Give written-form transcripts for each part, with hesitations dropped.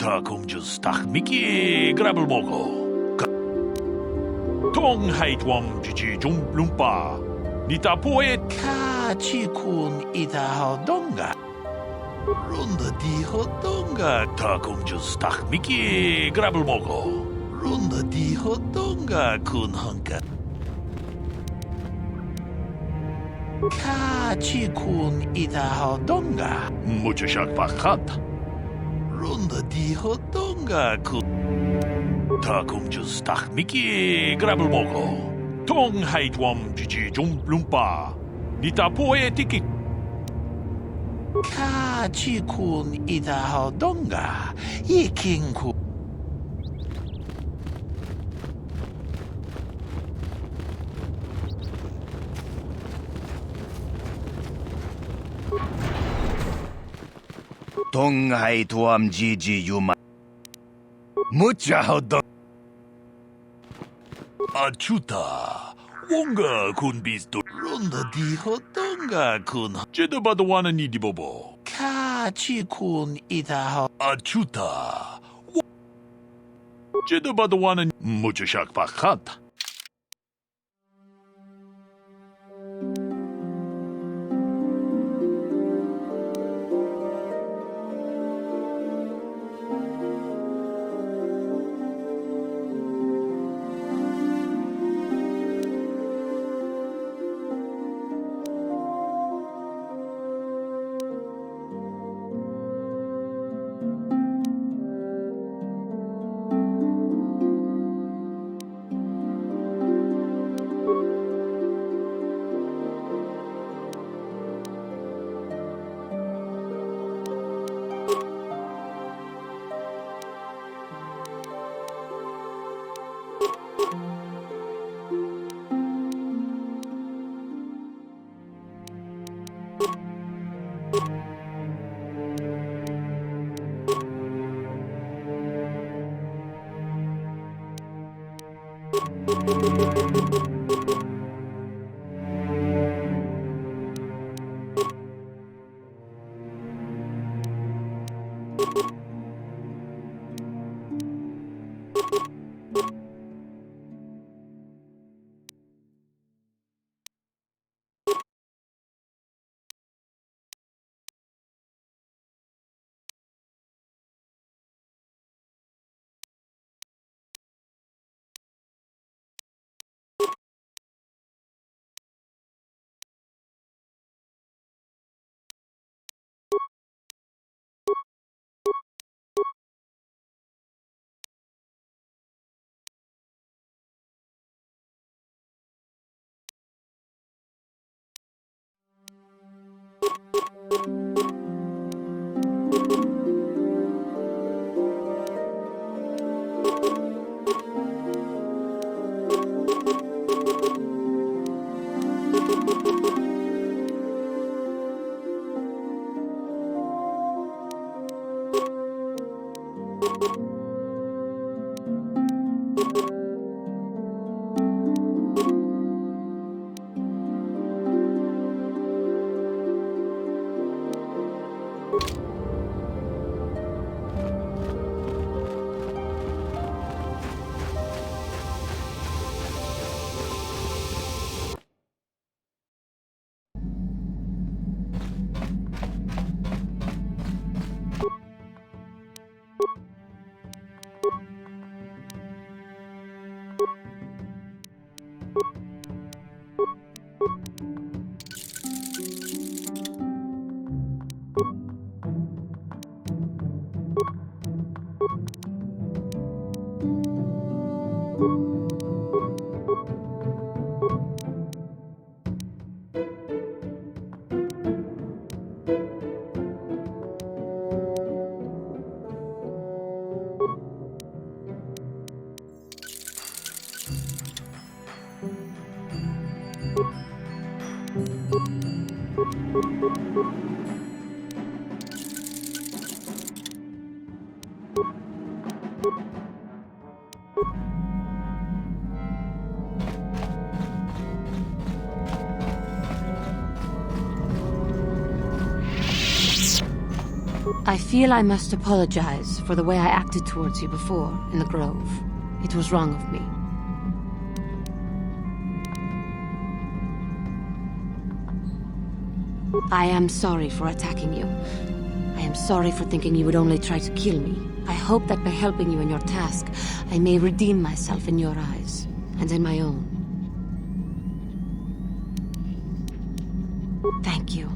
Takumjus Miki Grabble Mogo. Tong Haitwam Jiji Lumpa. Nita Poet Ka Chikun Ita Donga. Runda di Hodonga. Takumjus Miki Grabble Mogo. Runda di Hodonga Kun Hunka. Ka Chikun Ita Hodonga. Muchashak Pakat. Runda di Hodonga Kun. Takumjus Miki Grabble Mogo. Tong Haitwam Jiji Lumpa. Nita Poetiki. Ka Chikun Ita Hodonga. Yikinku. Tong hai tuam Gigi Yuma. Mucha hodong. Achuta. Wonga kun bisto. Runda di Hodonga kun. Jeda Badawana Nidi Bobo. Ka Chikun Ita Achuta. Jeda Badawana Muchashak Pakat. I feel I must apologize for the way I acted towards you before, in the Grove. It was wrong of me. I am sorry for attacking you. I am sorry for thinking you would only try to kill me. I hope that by helping you in your task, I may redeem myself in your eyes, and in my own. Thank you.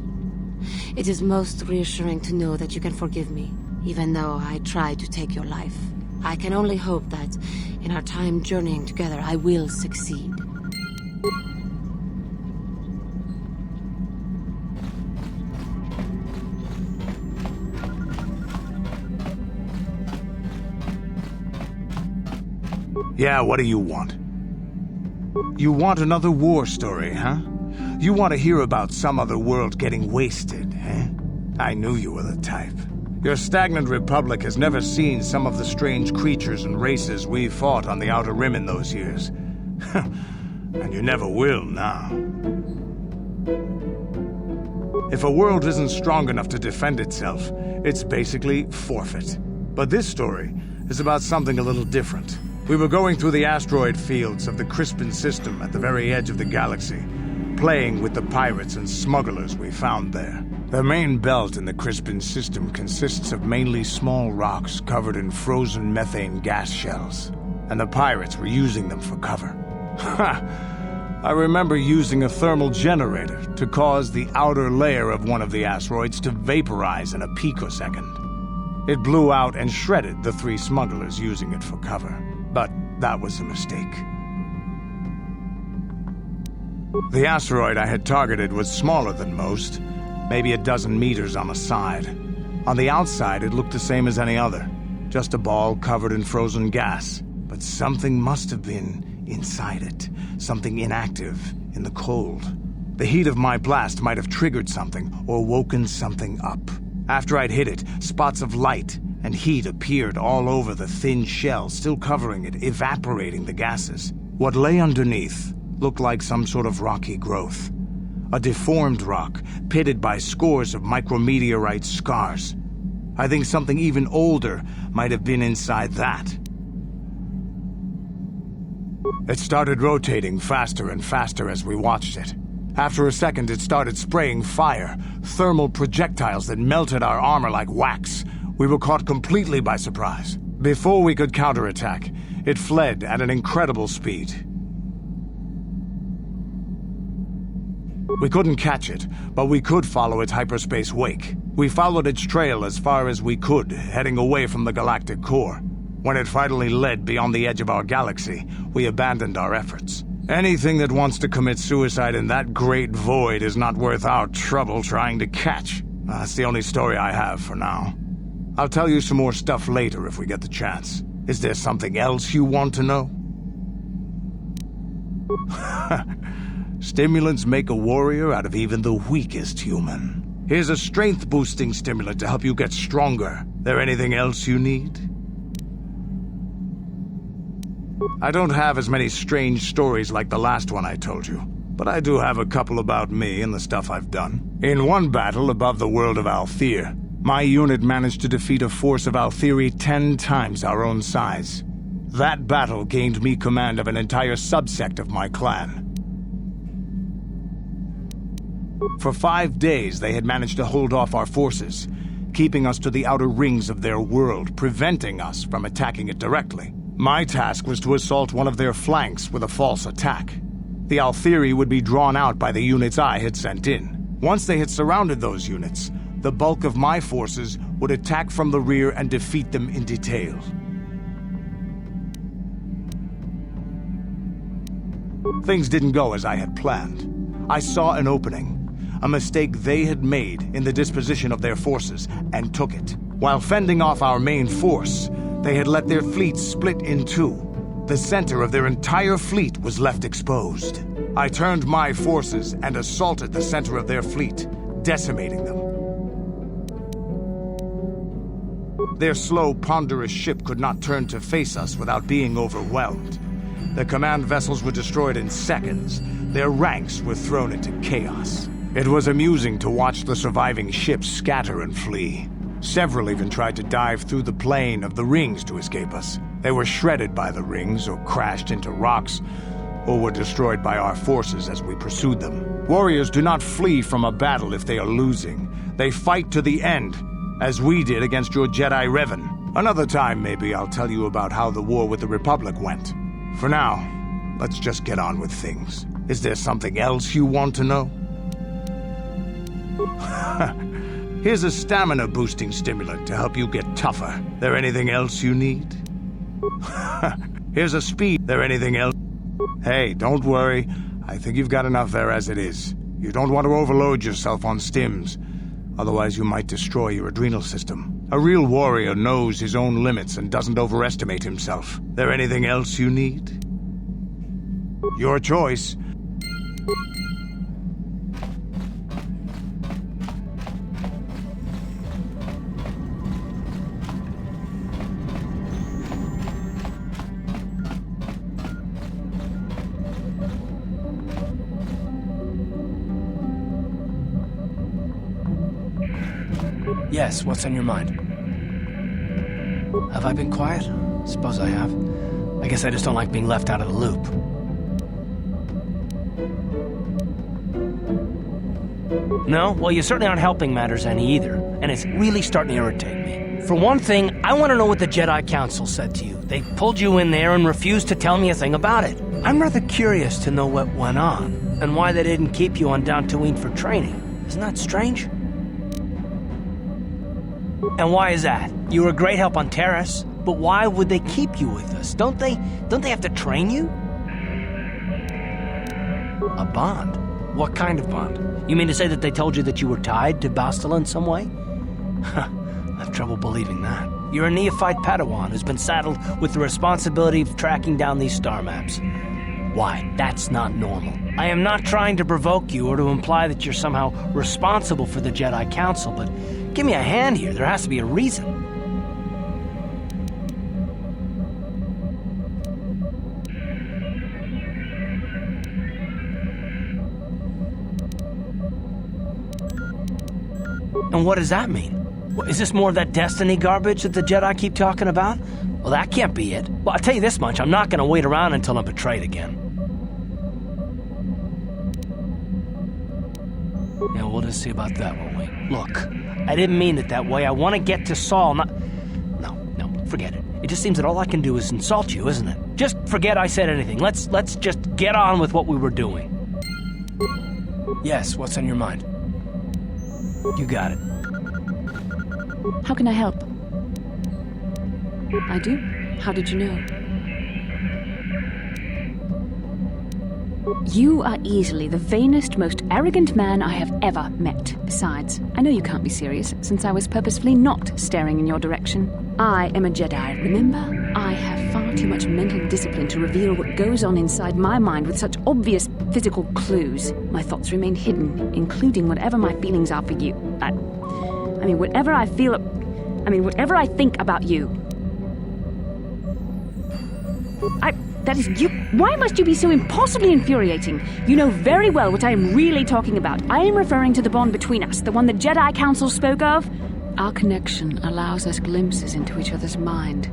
It is most reassuring to know that you can forgive me, even though I tried to take your life. I can only hope that, in our time journeying together, I will succeed. Yeah, what do you want? You want another war story, huh? You want to hear about some other world getting wasted, eh? I knew you were the type. Your stagnant republic has never seen some of the strange creatures and races we fought on the Outer Rim in those years. And you never will now. If a world isn't strong enough to defend itself, it's basically forfeit. But this story is about something a little different. We were going through the asteroid fields of the Crispin system at the very edge of the galaxy, playing with the pirates and smugglers we found there. The main belt in the Crispin system consists of mainly small rocks covered in frozen methane gas shells, and the pirates were using them for cover. Ha! I remember using a thermal generator to cause the outer layer of one of the asteroids to vaporize in a picosecond. It blew out and shredded the 3 smugglers using it for cover. But that was a mistake. The asteroid I had targeted was smaller than most, maybe a dozen meters on the side. On the outside, it looked the same as any other, just a ball covered in frozen gas. But something must have been inside it, something inactive in the cold. The heat of my blast might have triggered something or woken something up. After I'd hit it, spots of light and heat appeared all over the thin shell, still covering it, evaporating the gases. What lay underneath looked like some sort of rocky growth. A deformed rock, pitted by scores of micrometeorite scars. I think something even older might have been inside that. It started rotating faster and faster as we watched it. After a second, it started spraying fire, thermal projectiles that melted our armor like wax. We were caught completely by surprise. Before we could counterattack, it fled at an incredible speed. We couldn't catch it, but we could follow its hyperspace wake. We followed its trail as far as we could, heading away from the galactic core. When it finally led beyond the edge of our galaxy, we abandoned our efforts. Anything that wants to commit suicide in that great void is not worth our trouble trying to catch. That's the only story I have for now. I'll tell you some more stuff later if we get the chance. Is there something else you want to know? Stimulants make a warrior out of even the weakest human. Here's a strength-boosting stimulant to help you get stronger. There anything else you need? I don't have as many strange stories like the last one I told you, but I do have a couple about me and the stuff I've done. In one battle above the world of Althir, my unit managed to defeat a force of Althiri 10 times our own size. That battle gained me command of an entire subsect of my clan. For 5 days, they had managed to hold off our forces, keeping us to the outer rings of their world, preventing us from attacking it directly. My task was to assault one of their flanks with a false attack. The Althiri would be drawn out by the units I had sent in. Once they had surrounded those units, the bulk of my forces would attack from the rear and defeat them in detail. Things didn't go as I had planned. I saw an opening, a mistake they had made in the disposition of their forces, and took it. While fending off our main force, they had let their fleet split in two. The center of their entire fleet was left exposed. I turned my forces and assaulted the center of their fleet, decimating them. Their slow, ponderous ship could not turn to face us without being overwhelmed. The command vessels were destroyed in seconds. Their ranks were thrown into chaos. It was amusing to watch the surviving ships scatter and flee. Several even tried to dive through the plane of the rings to escape us. They were shredded by the rings, or crashed into rocks, or were destroyed by our forces as we pursued them. Warriors do not flee from a battle if they are losing. They fight to the end, as we did against your Jedi Revan. Another time, maybe, I'll tell you about how the war with the Republic went. For now, let's just get on with things. Is there something else you want to know? Here's a stamina-boosting stimulant to help you get tougher. There anything else you need? Here's a speed. There anything else? Hey, don't worry. I think you've got enough there as it is. You don't want to overload yourself on stims. Otherwise, you might destroy your adrenal system. A real warrior knows his own limits and doesn't overestimate himself. There anything else you need? Your choice. Yes, what's on your mind? Have I been quiet? Suppose I have. I guess I just don't like being left out of the loop. No? Well, you certainly aren't helping matters any either, and it's really starting to irritate me. For one thing, I want to know what the Jedi Council said to you. They pulled you in there and refused to tell me a thing about it. I'm rather curious to know what went on, and why they didn't keep you on down Tatooine for training. Isn't that strange? And why is that? You were a great help on Terrace, but why would they keep you with us? Don't they have to train you? A bond? What kind of bond? You mean to say that they told you that you were tied to Bastila in some way? I have trouble believing that. You're a neophyte Padawan who's been saddled with the responsibility of tracking down these star maps. Why? That's not normal. I am not trying to provoke you or to imply that you're somehow responsible for the Jedi Council, but give me a hand here. There has to be a reason. And what does that mean? Is this more of that destiny garbage that the Jedi keep talking about? Well, that can't be it. Well, I'll tell you this much. I'm not going to wait around until I'm betrayed again. Yeah, we'll just see about that, won't we? Look, I didn't mean it that way. I want to get to Saul, not... No, forget it. It just seems that all I can do is insult you, isn't it? Just forget I said anything. Let's just get on with what we were doing. Yes, what's on your mind? You got it. How can I help? I do? How did you know? You are easily the vainest, most arrogant man I have ever met. Besides, I know you can't be serious, since I was purposefully not staring in your direction. I am a Jedi, remember? I have far too much mental discipline to reveal what goes on inside my mind with such obvious physical clues. My thoughts remain hidden, including whatever my feelings are for you. Whatever I think about you. That is you. Why must you be so impossibly infuriating? You know very well what I am really talking about. I am referring to the bond between us, the one the Jedi Council spoke of. Our connection allows us glimpses into each other's mind.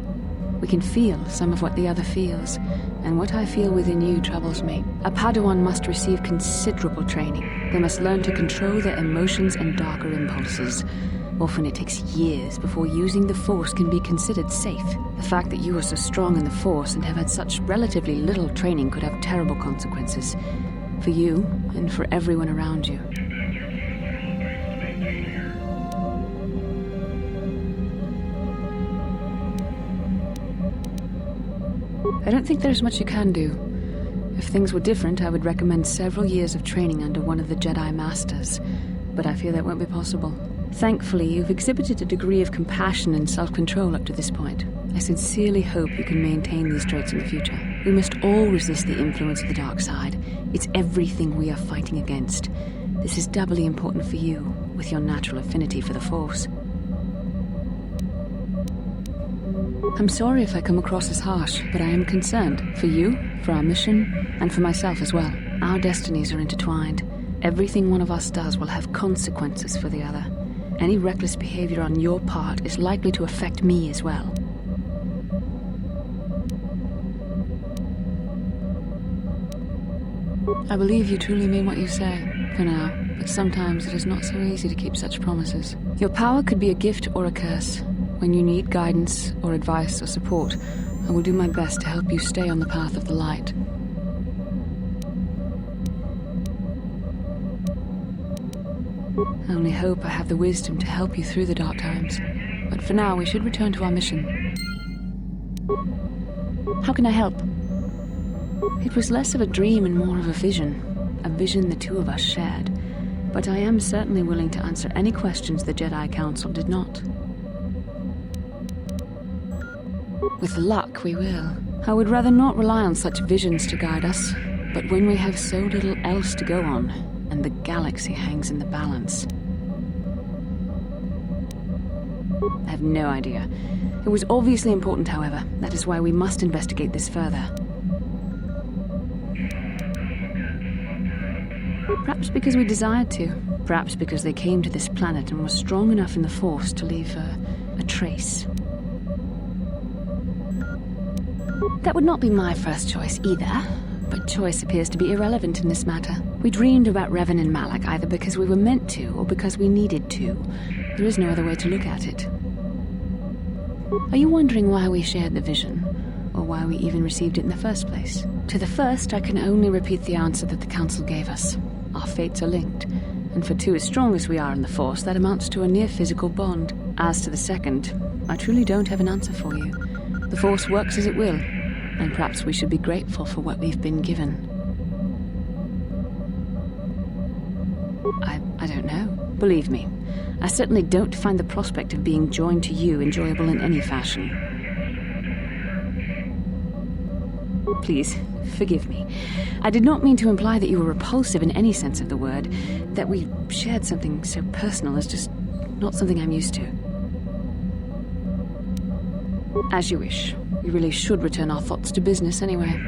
We can feel some of what the other feels, and what I feel within you troubles me. A Padawan must receive considerable training. They must learn to control their emotions and darker impulses. Often it takes years before using the Force can be considered safe. The fact that you are so strong in the Force and have had such relatively little training could have terrible consequences. For you, and for everyone around you. I don't think there's much you can do. If things were different, I would recommend several years of training under one of the Jedi Masters. But I fear that won't be possible. Thankfully, you've exhibited a degree of compassion and self-control up to this point. I sincerely hope you can maintain these traits in the future. We must all resist the influence of the dark side. It's everything we are fighting against. This is doubly important for you, with your natural affinity for the Force. I'm sorry if I come across as harsh, but I am concerned. For you, for our mission, and for myself as well. Our destinies are intertwined. Everything one of us does will have consequences for the other. Any reckless behavior on your part is likely to affect me as well. I believe you truly mean what you say, for now, but sometimes it is not so easy to keep such promises. Your power could be a gift or a curse. When you need guidance or advice or support, I will do my best to help you stay on the path of the light. I only hope I have the wisdom to help you through the dark times. But for now, we should return to our mission. How can I help? It was less of a dream and more of a vision the two of us shared. But I am certainly willing to answer any questions the Jedi Council did not. With luck, we will. I would rather not rely on such visions to guide us, but when we have so little else to go on, and the galaxy hangs in the balance. I have no idea. It was obviously important, however. That is why we must investigate this further. Perhaps because we desired to. Perhaps because they came to this planet and were strong enough in the Force to leave a trace. That would not be my first choice either, but choice appears to be irrelevant in this matter. We dreamed about Revan and Malak either because we were meant to or because we needed to. There is no other way to look at it. Are you wondering why we shared the vision, or why we even received it in the first place? To the first, I can only repeat the answer that the Council gave us. Our fates are linked, and for two as strong as we are in the Force, that amounts to a near-physical bond. As to the second, I truly don't have an answer for you. The Force works as it will, and perhaps we should be grateful for what we've been given. I don't know. Believe me, I certainly don't find the prospect of being joined to you enjoyable in any fashion. Please, forgive me. I did not mean to imply that you were repulsive in any sense of the word. That we shared something so personal is just not something I'm used to. As you wish. We really should return our thoughts to business anyway.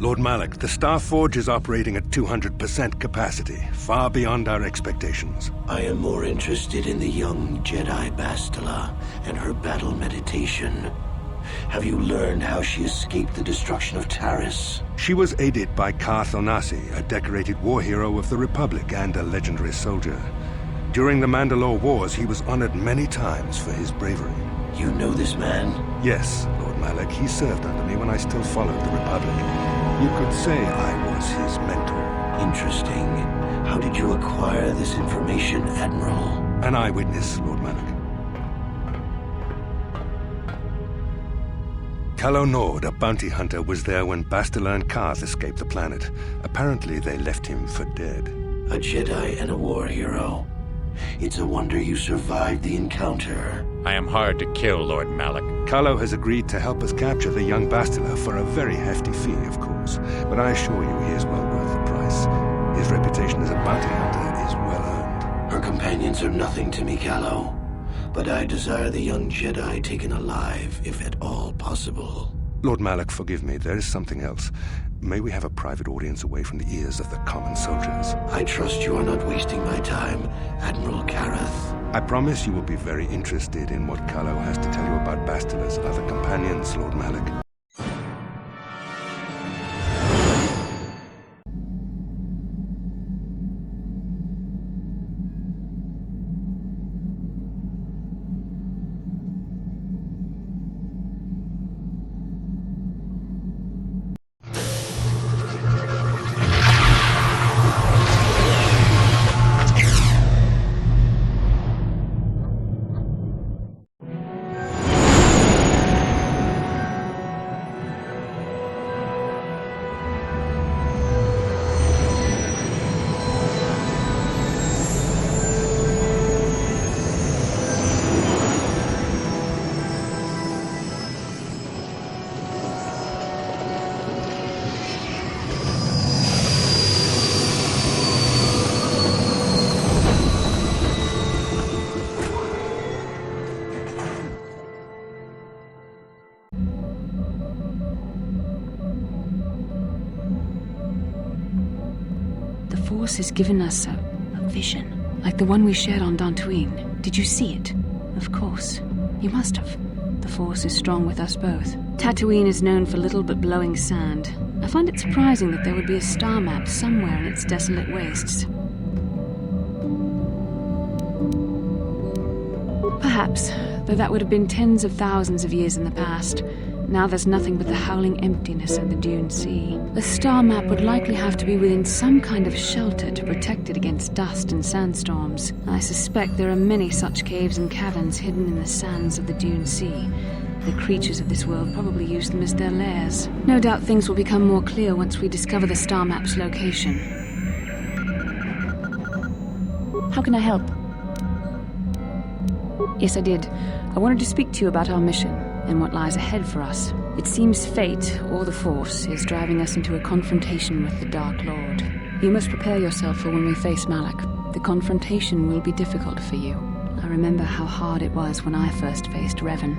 Lord Malak, the Star Forge is operating at 200% capacity, far beyond our expectations. I am more interested in the young Jedi Bastila and her battle meditation. Have you learned how she escaped the destruction of Taris? She was aided by KotOR, a decorated war hero of the Republic and a legendary soldier. During the Mandalore Wars, he was honored many times for his bravery. You know this man? Yes, Lord Malak. He served under me when I still followed the Republic. You could say I was his mentor. Interesting. How did you acquire this information, Admiral? An eyewitness, Lord Malak. Calo Nord, a bounty hunter, was there when Bastila and Karth escaped the planet. Apparently, they left him for dead. A Jedi and a war hero. It's a wonder you survived the encounter. I am hard to kill, Lord Malak. Calo has agreed to help us capture the young Bastila for a very hefty fee, of course. But I assure you he is well worth the price. His reputation as a bounty hunter is well earned. Her companions are nothing to me, Calo. But I desire the young Jedi taken alive, if at all possible. Lord Malak, forgive me. There is something else. May we have a private audience away from the ears of the common soldiers? I trust you are not wasting my time, Admiral Kareth. I promise you will be very interested in what Calo has to tell you about Bastila's other companions, Lord Malak. Force has given us a vision, like the one we shared on Tatooine. Did you see it? Of course. You must have. The Force is strong with us both. Tatooine is known for little but blowing sand. I find it surprising that there would be a star map somewhere in its desolate wastes. Perhaps, though that would have been tens of thousands of years in the past. Now there's nothing but the howling emptiness of the Dune Sea. The star map would likely have to be within some kind of shelter to protect it against dust and sandstorms. I suspect there are many such caves and caverns hidden in the sands of the Dune Sea. The creatures of this world probably use them as their lairs. No doubt things will become more clear once we discover the star map's location. How can I help? Yes, I did. I wanted to speak to you about our mission and what lies ahead for us. It seems fate, or the Force, is driving us into a confrontation with the Dark Lord. You must prepare yourself for when we face Malak. The confrontation will be difficult for you. I remember how hard it was when I first faced Revan.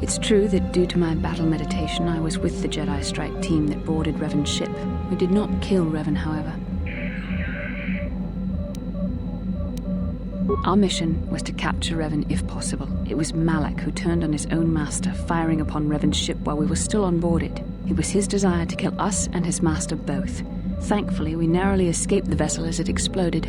It's true that due to my battle meditation, I was with the Jedi strike team that boarded Revan's ship. We did not kill Revan, however. Our mission was to capture Revan if possible. It was Malak who turned on his own master, firing upon Revan's ship while we were still on board it. It was his desire to kill us and his master both. Thankfully, we narrowly escaped the vessel as it exploded.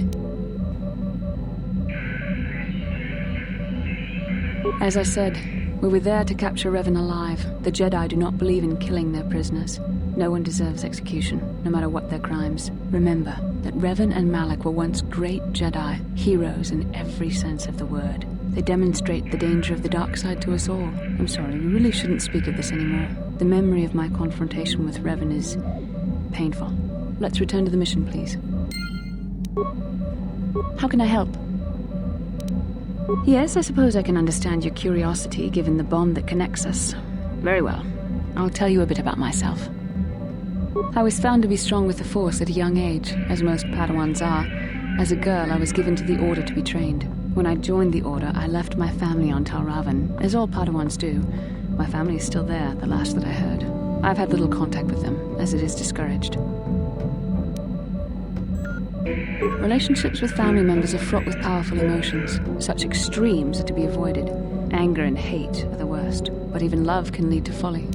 As I said, we were there to capture Revan alive. The Jedi do not believe in killing their prisoners. No one deserves execution, no matter what their crimes. Remember that Revan and Malak were once great Jedi, heroes in every sense of the word. They demonstrate the danger of the dark side to us all. I'm sorry, we really shouldn't speak of this anymore. The memory of my confrontation with Revan is painful. Let's return to the mission, please. How can I help? Yes, I suppose I can understand your curiosity, given the bond that connects us. Very well. I'll tell you a bit about myself. I was found to be strong with the Force at a young age, as most Padawans are. As a girl, I was given to the Order to be trained. When I joined the Order, I left my family on Tal Ravan, as all Padawans do. My family is still there, the last that I heard. I've had little contact with them, as it is discouraged. Relationships with family members are fraught with powerful emotions. Such extremes are to be avoided. Anger and hate are the worst, but even love can lead to folly.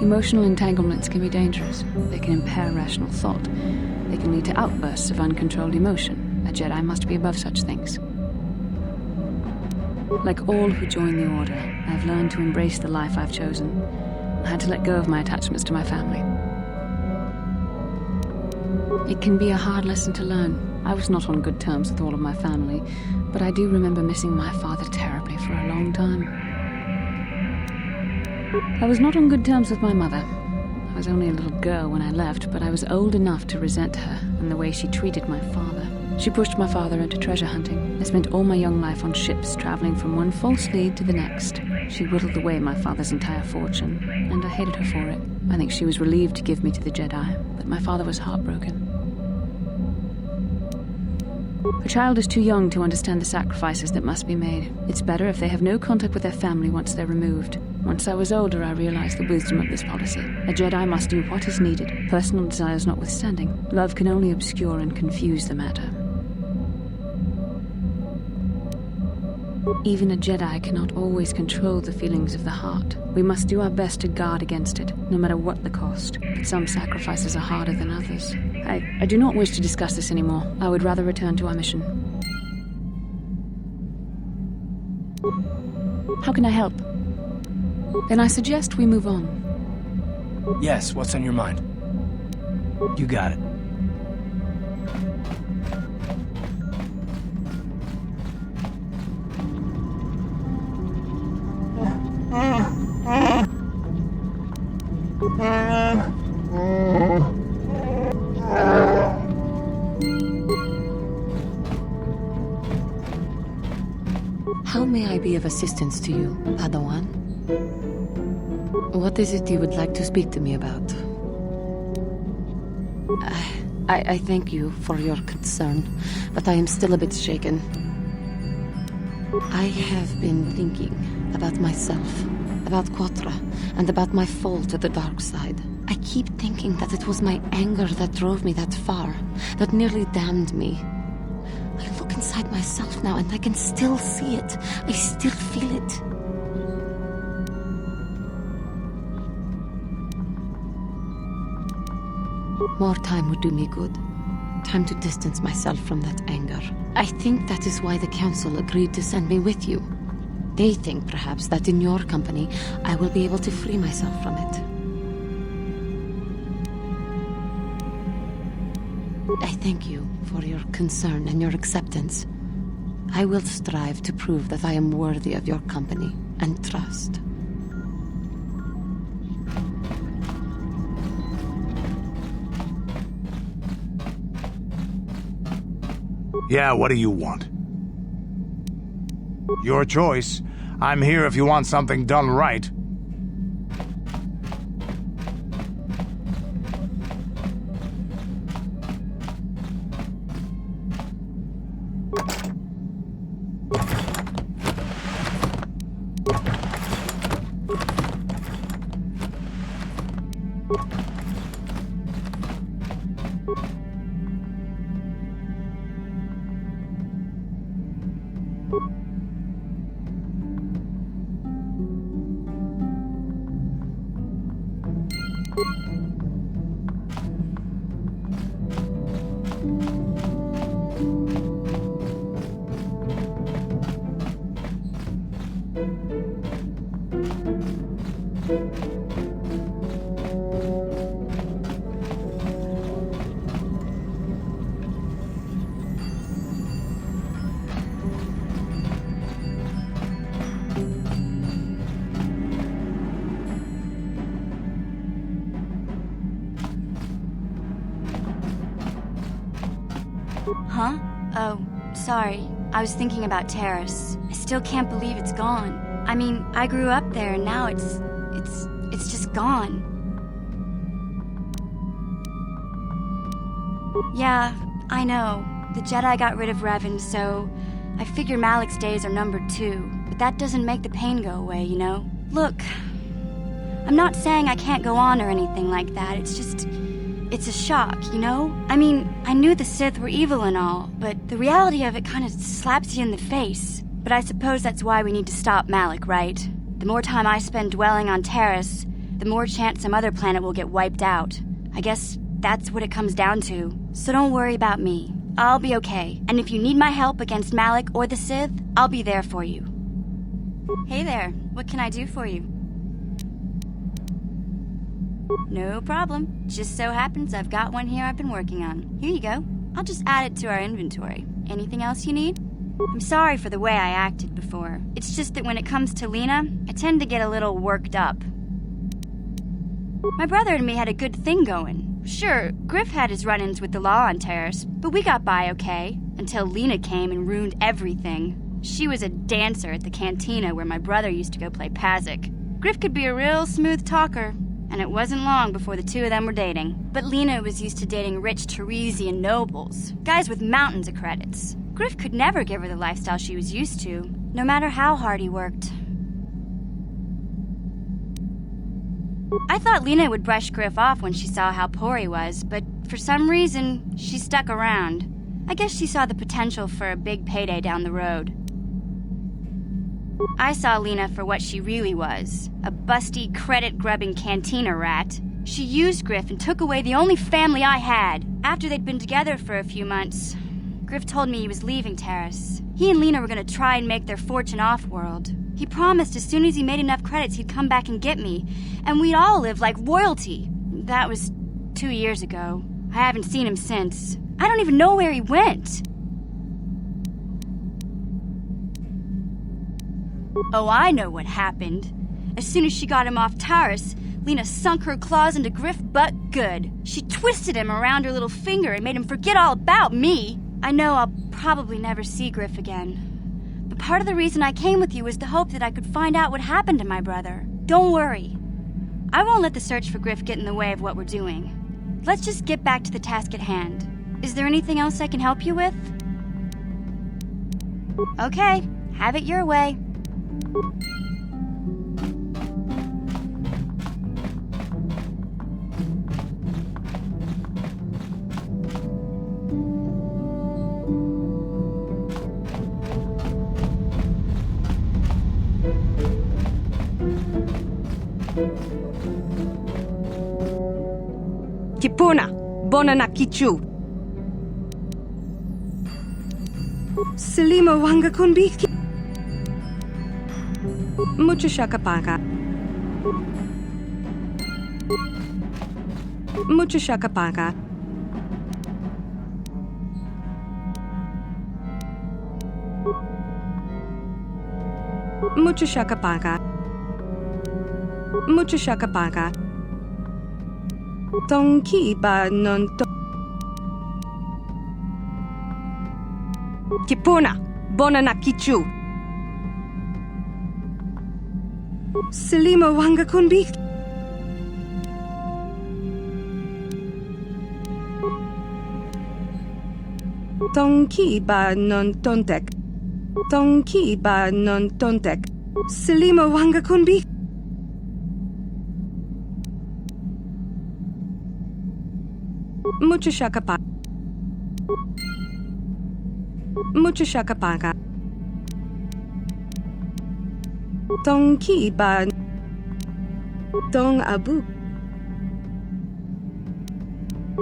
Emotional entanglements can be dangerous. They can impair rational thought. They can lead to outbursts of uncontrolled emotion. A Jedi must be above such things. Like all who join the Order, I've learned to embrace the life I've chosen. I had to let go of my attachments to my family. It can be a hard lesson to learn. I was not on good terms with all of my family, but I do remember missing my father terribly for a long time. I was not on good terms with my mother. I was only a little girl when I left, but I was old enough to resent her and the way she treated my father. She pushed my father into treasure hunting. I spent all my young life on ships, traveling from one false lead to the next. She whittled away my father's entire fortune, and I hated her for it. I think she was relieved to give me to the Jedi, but my father was heartbroken. A child is too young to understand the sacrifices that must be made. It's better if they have no contact with their family once they're removed. Once I was older, I realized the wisdom of this policy. A Jedi must do what is needed, personal desires notwithstanding. Love can only obscure and confuse the matter. Even a Jedi cannot always control the feelings of the heart. We must do our best to guard against it, no matter what the cost. But some sacrifices are harder than others. I do not wish to discuss this anymore. I would rather return to our mission. How can I help? Then I suggest we move on. Yes, what's on your mind? You got it. How may I be of assistance to you, Padawan? What is it you would like to speak to me about? I thank you for your concern, but I am still a bit shaken. I have been thinking about myself. About KotOR, and about my fall to the dark side. I keep thinking that it was my anger that drove me that far, that nearly damned me. I look inside myself now and I can still see it. I still feel it. More time would do me good. Time to distance myself from that anger. I think that is why the Council agreed to send me with you. They think, perhaps, that in your company, I will be able to free myself from it. I thank you for your concern and your acceptance. I will strive to prove that I am worthy of your company and trust. Yeah, what do you want? Your choice. I'm here if you want something done right. Huh? Oh, sorry. I was thinking about Terrace. I still can't believe it's gone. I mean, I grew up there and now it's just gone. Yeah, I know. The Jedi got rid of Revan, so I figure Malik's days are numbered too. But that doesn't make the pain go away, you know? Look, I'm not saying I can't go on or anything like that. It's a shock, you know? I mean, I knew the Sith were evil and all, but the reality of it kind of slaps you in the face. But I suppose that's why we need to stop Malik, right? The more time I spend dwelling on Terrace, the more chance some other planet will get wiped out. I guess that's what it comes down to. So don't worry about me. I'll be okay. And if you need my help against Malik or the Sith, I'll be there for you. Hey there, what can I do for you? No problem. Just so happens I've got one here I've been working on. Here you go. I'll just add it to our inventory. Anything else you need? I'm sorry for the way I acted before. It's just that when it comes to Lena, I tend to get a little worked up. My brother and me had a good thing going. Sure, Griff had his run-ins with the law on Terrace, but we got by okay, until Lena came and ruined everything. She was a dancer at the cantina where my brother used to go play Pazik. Griff could be a real smooth talker, and it wasn't long before the two of them were dating. But Lena was used to dating rich Teresian nobles, guys with mountains of credits. Griff could never give her the lifestyle she was used to, no matter how hard he worked. I thought Lena would brush Griff off when she saw how poor he was, but for some reason, she stuck around. I guess she saw the potential for a big payday down the road. I saw Lena for what she really was, a busty, credit-grubbing cantina rat. She used Griff and took away the only family I had. After they'd been together for a few months, Griff told me he was leaving Terrace. He and Lena were going to try and make their fortune off-world. He promised as soon as he made enough credits he'd come back and get me, and we'd all live like royalty. That was 2 years ago. I haven't seen him since. I don't even know where he went. Oh, I know what happened. As soon as she got him off Taurus, Lena sunk her claws into Griff butt good. She twisted him around her little finger and made him forget all about me. I know I'll probably never see Griff again. But part of the reason I came with you was the hope that I could find out what happened to my brother. Don't worry. I won't let the search for Griff get in the way of what we're doing. Let's just get back to the task at hand. Is there anything else I can help you with? Okay, have it your way. Bonanakichu. Selima wanga kunbiki. Muchashakapaka. Muchashakapaka. Muchashakapaka. Muchashakapaka. Tonki ba non to. Kipuna, Bonanakichu. Selima wanga kunbi. Tonki ba non tontek. Tonki ba non tontek. Selima wanga kunbi. Muchashakapa. Muchashakapaka. Tonki ba. Tong abu.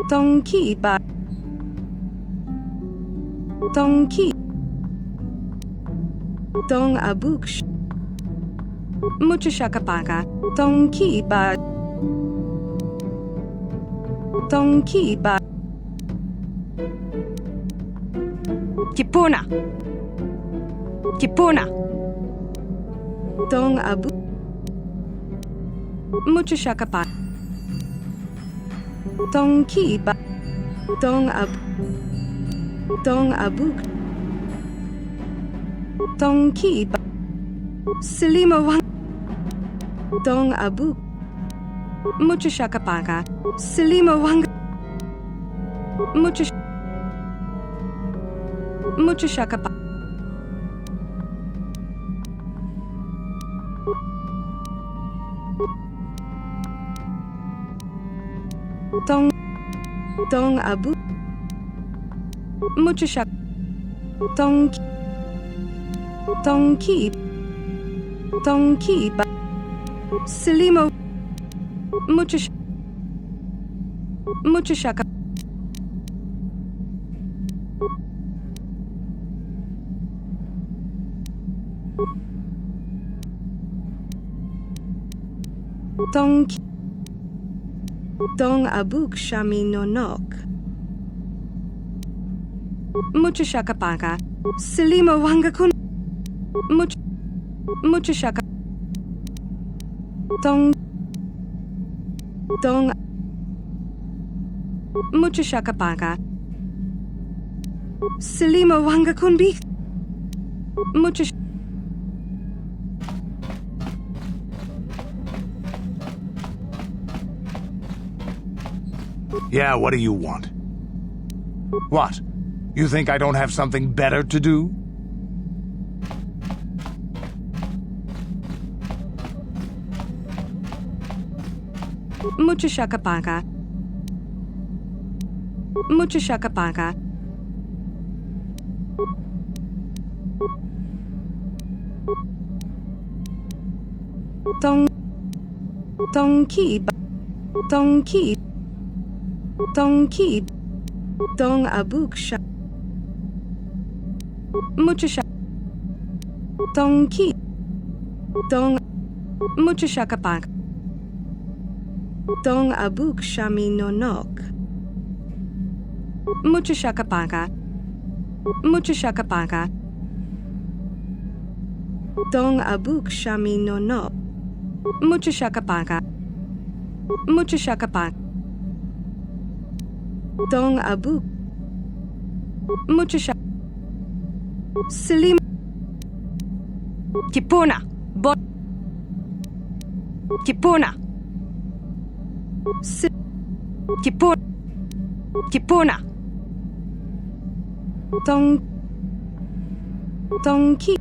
Tonki ba. Tonki. Tong abuk. Muchashakapaka. Tonki ba. Tonki ba. Kipuna. Kipuna. Tong abu. Muchashakapa. Tonki ba. Tong abu. Tong abuk. Tonki ba. Selima wang. Tong abuk. Muchashakapaka. Selima wang. Muchashakapa. Tong abu. Muchashak. Tonki ba. Selima. Muchashaka. Tong abuk shami no nok. Muchashakapaka. Selima wanga kun. Muchashaka. Tong. Muchashakapaka. Selima wanga kunbi. Yeah, what do you want? What? You think I don't have something better to do? Muchashakapaka. Muchashakapaka. Tonki. Tong abuk sha. Muchashak. Tonki. Muchashakapak. Tong abuk shami no nok. Muchashakapaka. Muchashakapaka. Tong abuk shami no nok. Muchashakapaka. Muchashakapak. Tong abuk. Muchashak. Selim. Kipuna. Bon. Kipuna. Kipuna. Tonki.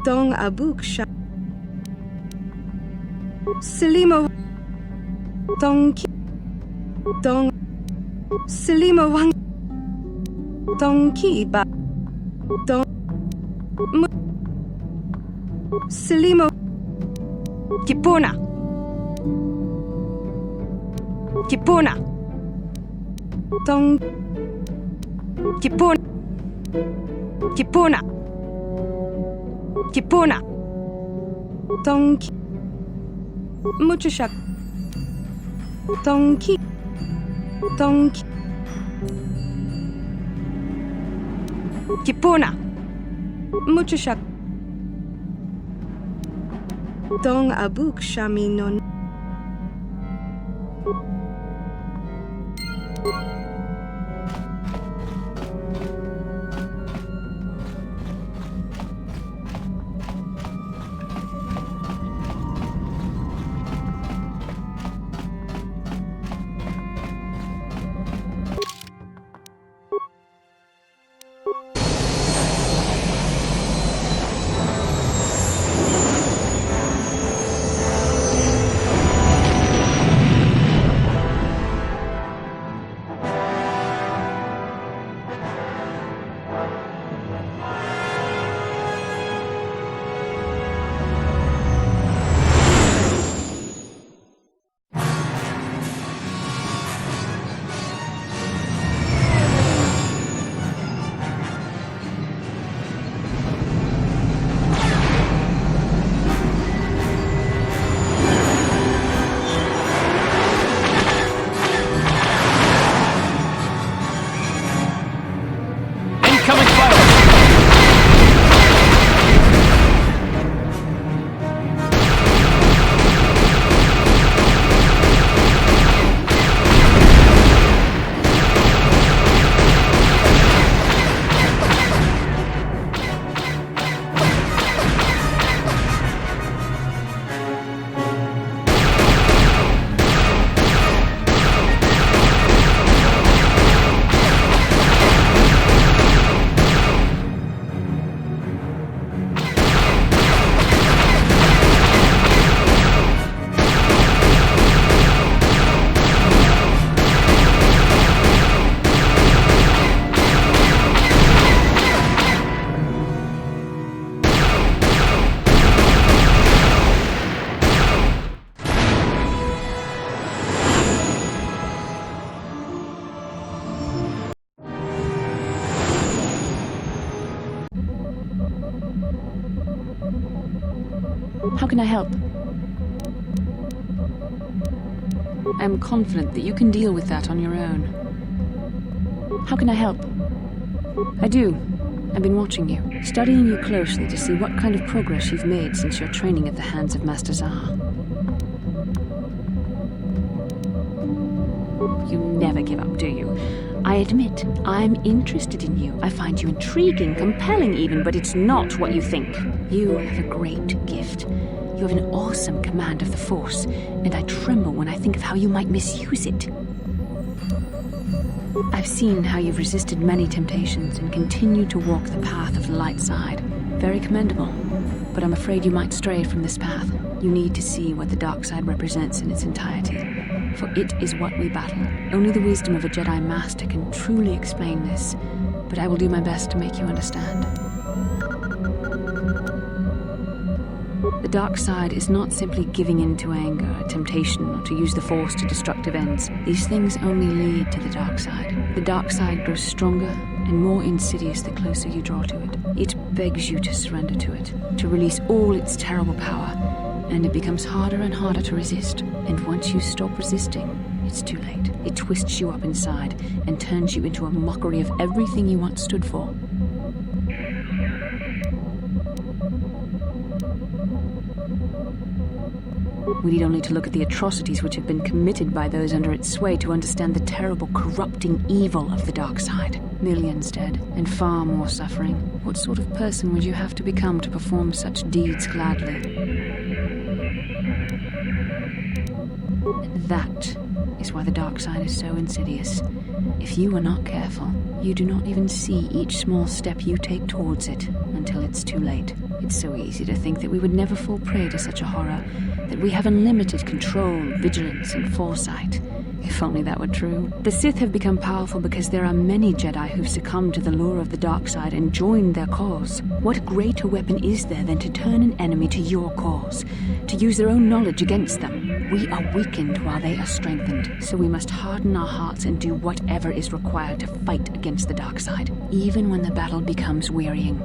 Tong abuk sha. Selima. Tonki. Tong. Selima wang. Tonki ba. Tong. Selima. Kipuna. Kipuna. Dong Kipuna Kipuna Kipuna Donkey Muchashak Donkey Donkey Kipuna Muchashak Dong Abuk Shami non How can I help? I'm confident that you can deal with that on your own. How can I help? I do. I've been watching you, studying you closely to see what kind of progress you've made since your training at the hands of Master Zahar. You never give up, do you? I admit, I'm interested in you. I find you intriguing, compelling even, but it's not what you think. You have a great gift. You have an awesome command of the Force, and I tremble when I think of how you might misuse it. I've seen how you've resisted many temptations and continue to walk the path of the light side. Very commendable, but I'm afraid you might stray from this path. You need to see what the dark side represents in its entirety, for it is what we battle. Only the wisdom of a Jedi Master can truly explain this, but I will do my best to make you understand. The dark side is not simply giving in to anger, temptation, or to use the Force to destructive ends. These things only lead to the dark side. The dark side grows stronger and more insidious the closer you draw to it. It begs you to surrender to it, to release all its terrible power, and it becomes harder and harder to resist. And once you stop resisting, it's too late. It twists you up inside and turns you into a mockery of everything you once stood for. We need only to look at the atrocities which have been committed by those under its sway to understand the terrible, corrupting evil of the dark side. Millions dead, and far more suffering. What sort of person would you have to become to perform such deeds gladly? And that is why the dark side is so insidious. If you are not careful, you do not even see each small step you take towards it until it's too late. It's so easy to think that we would never fall prey to such a horror, that we have unlimited control, vigilance, and foresight. If only that were true. The Sith have become powerful because there are many Jedi who've succumbed to the lure of the dark side and joined their cause. What greater weapon is there than to turn an enemy to your cause? To use their own knowledge against them? We are weakened while they are strengthened, so we must harden our hearts and do whatever is required to fight against the dark side, even when the battle becomes wearying.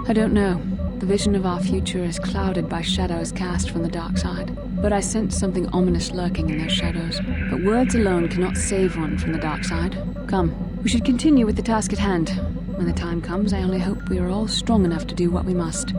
I don't know. The vision of our future is clouded by shadows cast from the dark side. But I sense something ominous lurking in those shadows. But words alone cannot save one from the dark side. Come, we should continue with the task at hand. When the time comes, I only hope we are all strong enough to do what we must.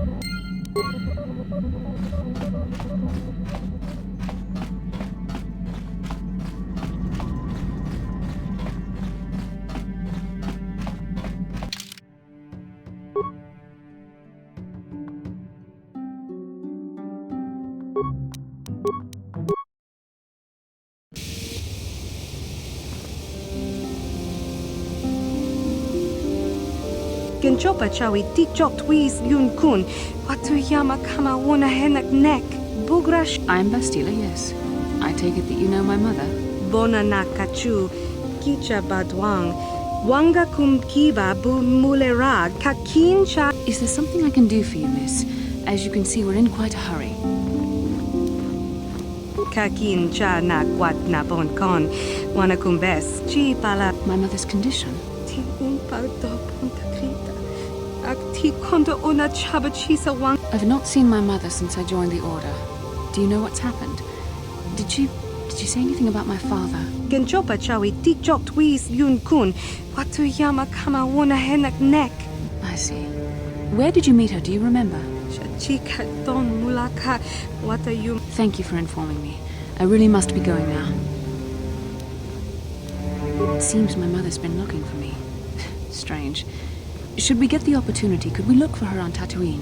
Genchopa chawi tikchok twis yun kun. Watuyama kama wona henak nek. Bugrash. I'm Bastila, yes. I take it that you know my mother. Bona na kachu. Kicha badwang. Wanga kum kiba bu mulera. Kakin cha. Is there something I can do for you, miss? As you can see, we're in quite a hurry. Kakin cha na kwat na bon kon. Wana kumbes. Chi pala. My mother's condition. Ti umpa do punta krita. Akti konda una chabachisa wang. I've not seen my mother since I joined the Order. Do you know what's happened? Did she say anything about my father? Genchopa chawi tikchok twis yun kun. Watuyama kama wona henak nek. I see. Where did you meet her? Do you remember? Chika don mulaka. What are you? Thank you for informing me. I really must be going now. It seems my mother's been looking for me. Strange. Should we get the opportunity, could we look for her on Tatooine?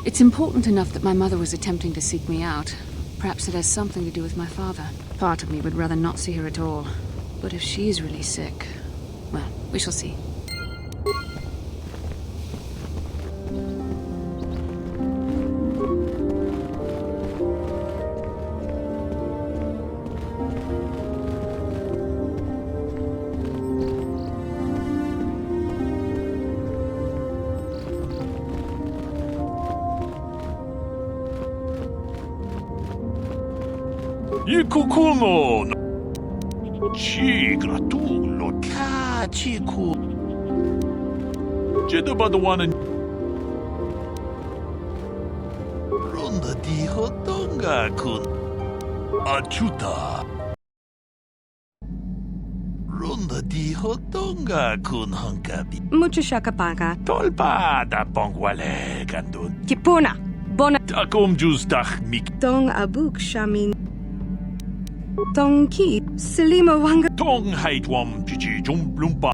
It's important enough that my mother was attempting to seek me out. Perhaps it has something to do with my father. Part of me would rather not see her at all. But if she's really sick, well, we shall see. Ikukumo Chi gratulo Kachiku Jedabadwana Ronda di Hotonga kun Achuta Ronda di Hotonga kun Hankabi Mucho shakapaka. Tolpa da Bongwale Gandun Kipuna. Bona. Takum Justach Mik Dong abuk shamin. Dong ki. Selima wanga. Tong Haitwam Chichi Jumblumpa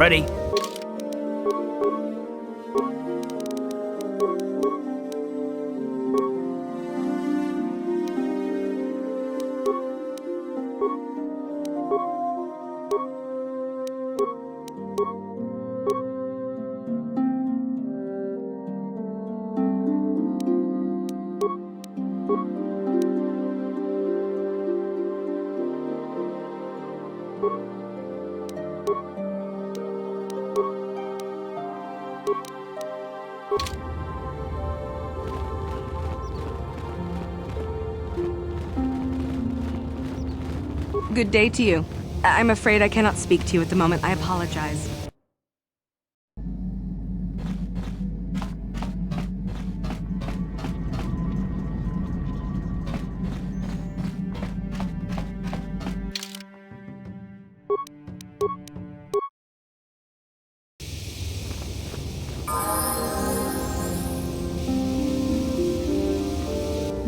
Ready? Good day to you. I'm afraid I cannot speak to you at the moment. I apologize.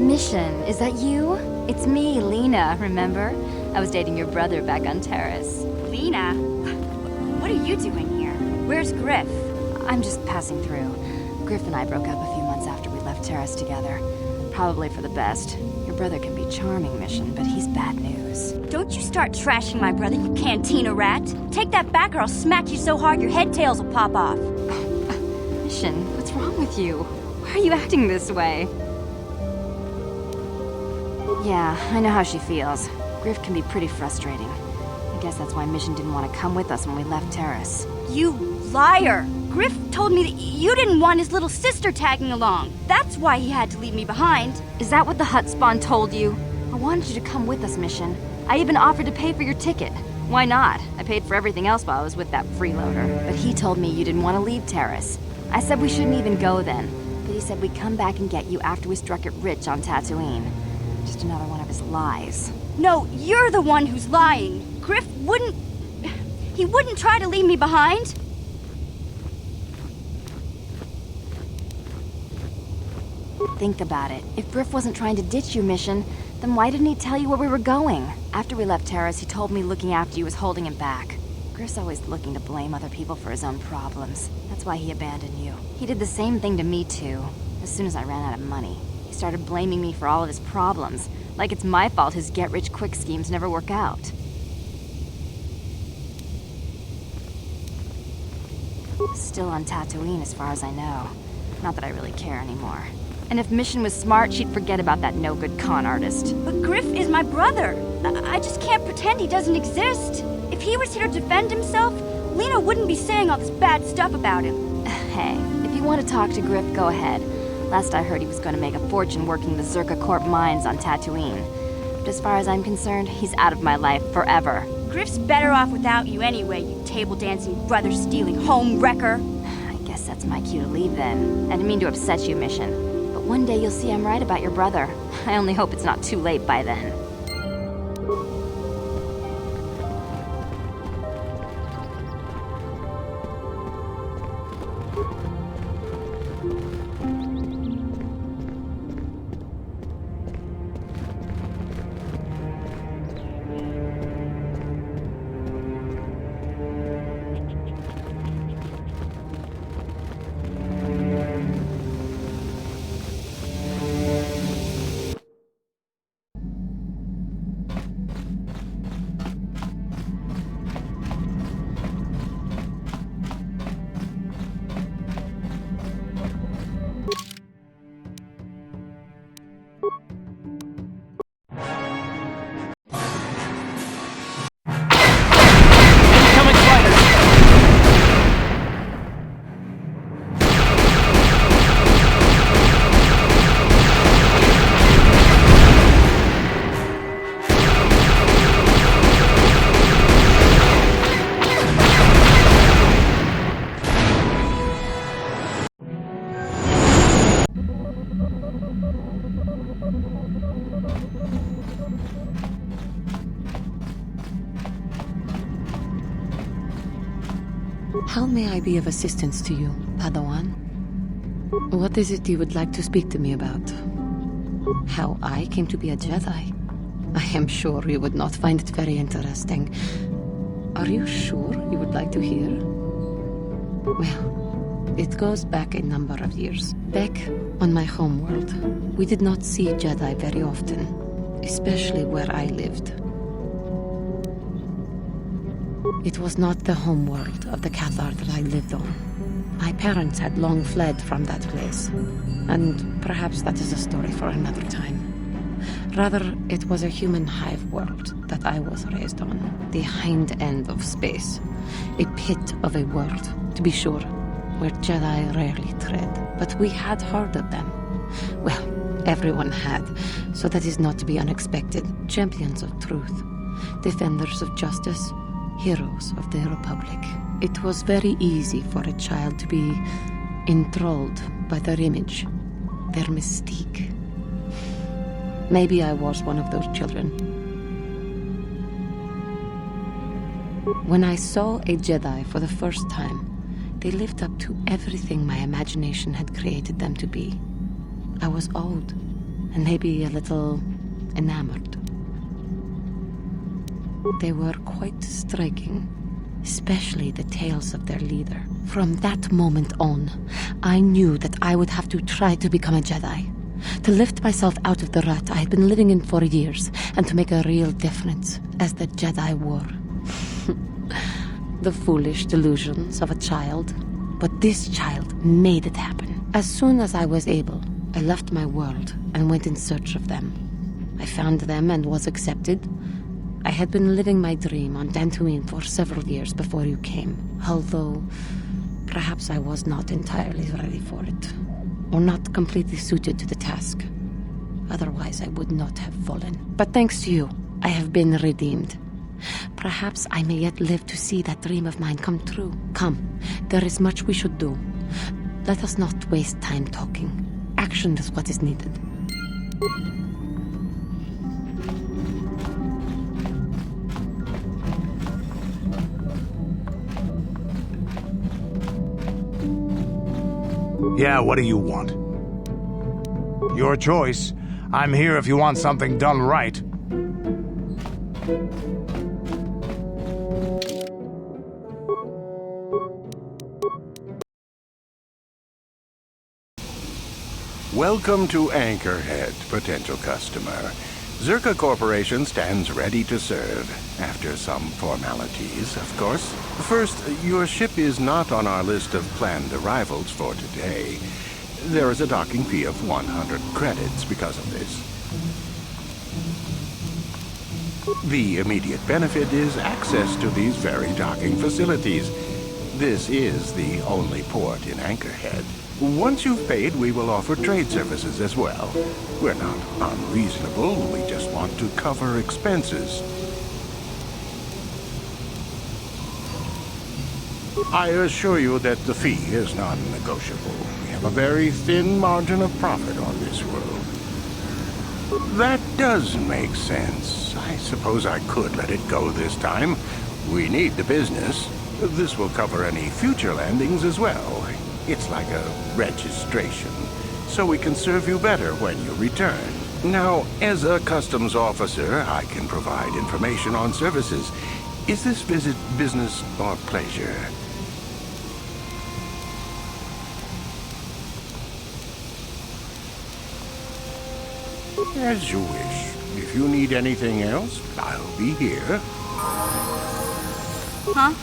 Mission, is that you? It's me, Lena, remember? I was dating your brother back on Terrace. Lena? What are you doing here? Where's Griff? I'm just passing through. Griff and I broke up a few months after we left Terrace together. Probably for the best. Your brother can be charming, Mission, but he's bad news. Don't you start trashing my brother, you cantina rat. Take that back or I'll smack you so hard your head tails will pop off. Mission, what's wrong with you? Why are you acting this way? Yeah, I know how she feels. Griff can be pretty frustrating. I guess that's why Mission didn't want to come with us when we left Terrace. You liar! Griff told me that you didn't want his little sister tagging along. That's why he had to leave me behind. Is that what the hut spawn told you? I wanted you to come with us, Mission. I even offered to pay for your ticket. Why not? I paid for everything else while I was with that freeloader. But he told me you didn't want to leave Terrace. I said we shouldn't even go then. But he said we'd come back and get you after we struck it rich on Tatooine. Just another one of his lies. No, you're the one who's lying. Griff wouldn't... He wouldn't try to leave me behind. Think about it. If Griff wasn't trying to ditch you, Mission, then why didn't he tell you where we were going? After we left Terrace, he told me looking after you was holding him back. Griff's always looking to blame other people for his own problems. That's why he abandoned you. He did the same thing to me, too. As soon as I ran out of money, he started blaming me for all of his problems. Like it's my fault his get-rich-quick schemes never work out. Still on Tatooine, as far as I know. Not that I really care anymore. And if Mission was smart, she'd forget about that no-good con artist. But Griff is my brother. I just can't pretend he doesn't exist. If he was here to defend himself, Lena wouldn't be saying all this bad stuff about him. Hey, if you want to talk to Griff, go ahead. Last I heard, he was going to make a fortune working the Zerka Corp mines on Tatooine. But as far as I'm concerned, he's out of my life forever. Griff's better off without you anyway, you table-dancing, brother-stealing home wrecker. I guess that's my cue to leave then. I didn't mean to upset you, Mission. But one day you'll see I'm right about your brother. I only hope it's not too late by then. How may I be of assistance to you, Padawan? What is it you would like to speak to me about? How I came to be a Jedi? I am sure you would not find it very interesting. Are you sure you would like to hear? Well, it goes back a number of years. Back on my homeworld, we did not see Jedi very often, especially where I lived. It was not the homeworld of the KotOR that I lived on. My parents had long fled from that place, and perhaps that is a story for another time. Rather, it was a human hive world that I was raised on, the hind end of space, a pit of a world, to be sure, where Jedi rarely tread, but we had heard of them. Well, everyone had, so that is not to be unexpected. Champions of truth, defenders of justice, heroes of the Republic. It was very easy for a child to be enthralled by their image, their mystique. Maybe I was one of those children. When I saw a Jedi for the first time, they lived up to everything my imagination had created them to be. I was awed. and maybe a little enamored. They were quite striking, especially the tales of their leader. From that moment on, I knew that I would have to try to become a Jedi, to lift myself out of the rut I had been living in for years, and to make a real difference as the Jedi wore. The foolish delusions of a child, but this child made it happen. As soon as I was able, I left my world and went in search of them. I found them and was accepted. I had been living my dream on Tatooine for several years before you came, although perhaps I was not entirely ready for it, or not completely suited to the task. Otherwise, I would not have fallen. But thanks to you, I have been redeemed. Perhaps I may yet live to see that dream of mine come true. Come, there is much we should do. Let us not waste time talking. Action is what is needed. Yeah, what do you want? Your choice. I'm here if you want something done right. Welcome to Anchorhead, potential customer. Zerka Corporation stands ready to serve, after some formalities, of course. First, your ship is not on our list of planned arrivals for today. There is a docking fee of 100 credits because of this. The immediate benefit is access to these very docking facilities. This is the only port in Anchorhead. Once you've paid, we will offer trade services as well. We're not unreasonable, we just want to cover expenses. I assure you that the fee is non-negotiable. We have a very thin margin of profit on this world. That does make sense. I suppose I could let it go this time. We need the business. This will cover any future landings as well. It's like a registration, so we can serve you better when you return. Now, as a customs officer, I can provide information on services. Is this visit business or pleasure? As you wish. If you need anything else, I'll be here. Huh?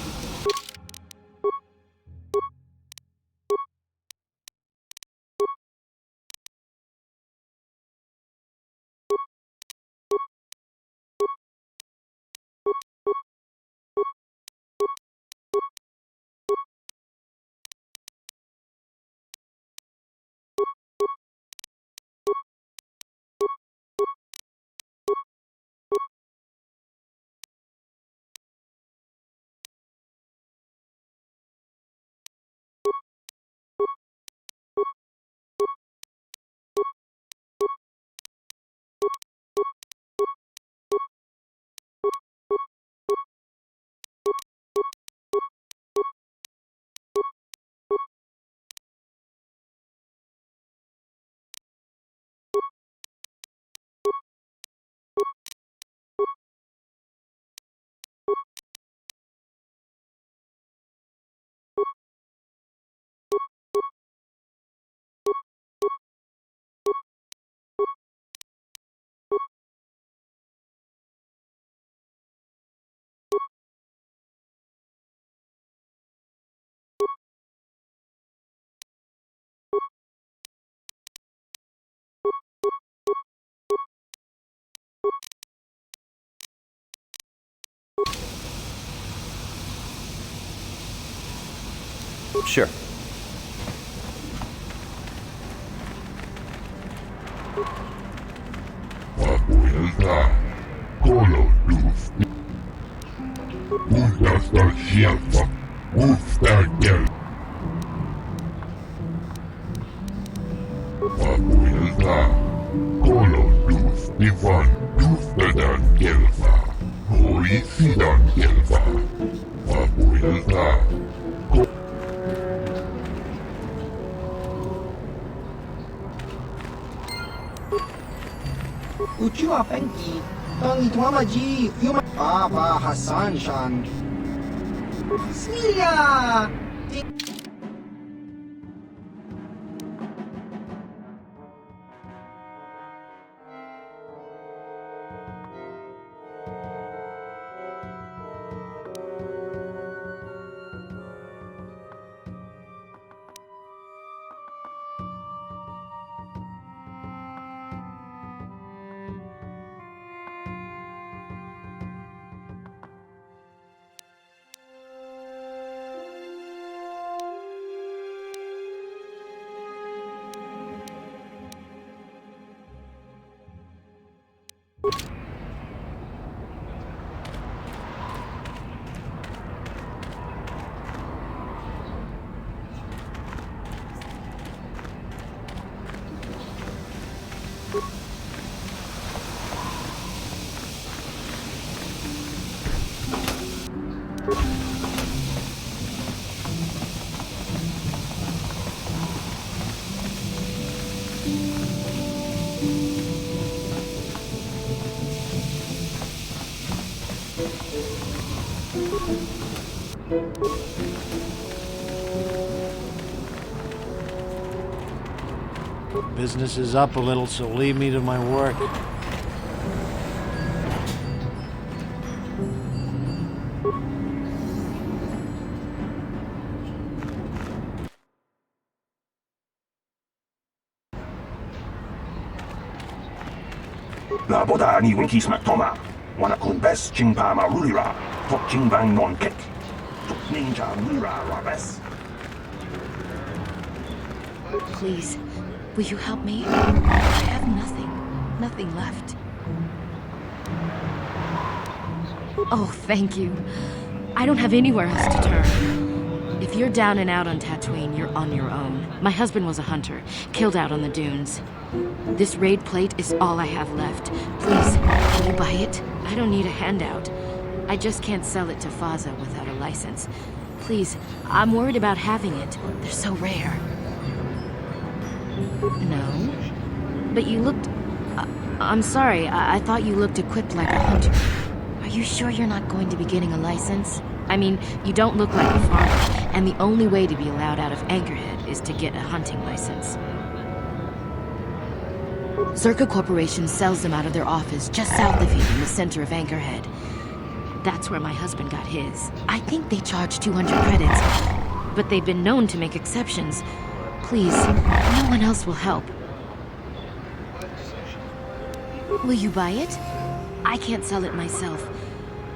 Sure. Uchua Penki, Tongi Tuamaji, Yuma Papa Hassan Shan. Smilia! Business is up a little, so leave me to my work. La boda ni winki smak toma. Wana kun bes jingpa ma rulira. Tok jingbang non kek. Tok ninja rulira rabes. Please, will you help me? I have nothing left. Oh, thank you. I don't have anywhere else to turn. If you're down and out on Tatooine, you're on your own. My husband was a hunter, killed out on the dunes. This raid plate is all I have left. Please, will you buy it? I don't need a handout. I just can't sell it to Faza without a license. Please, I'm worried about having it. They're so rare. No? But you looked... I'm sorry, I thought you looked equipped like a hunter. Are you sure you're not going to be getting a license? I mean, you don't look like a farmer, and the only way to be allowed out of Anchorhead is to get a hunting license. Zerka Corporation sells them out of their office just south of here in the center of Anchorhead. That's where my husband got his. I think they charge 200 credits, but they've been known to make exceptions. Please, no one else will help. Will you buy it? I can't sell it myself.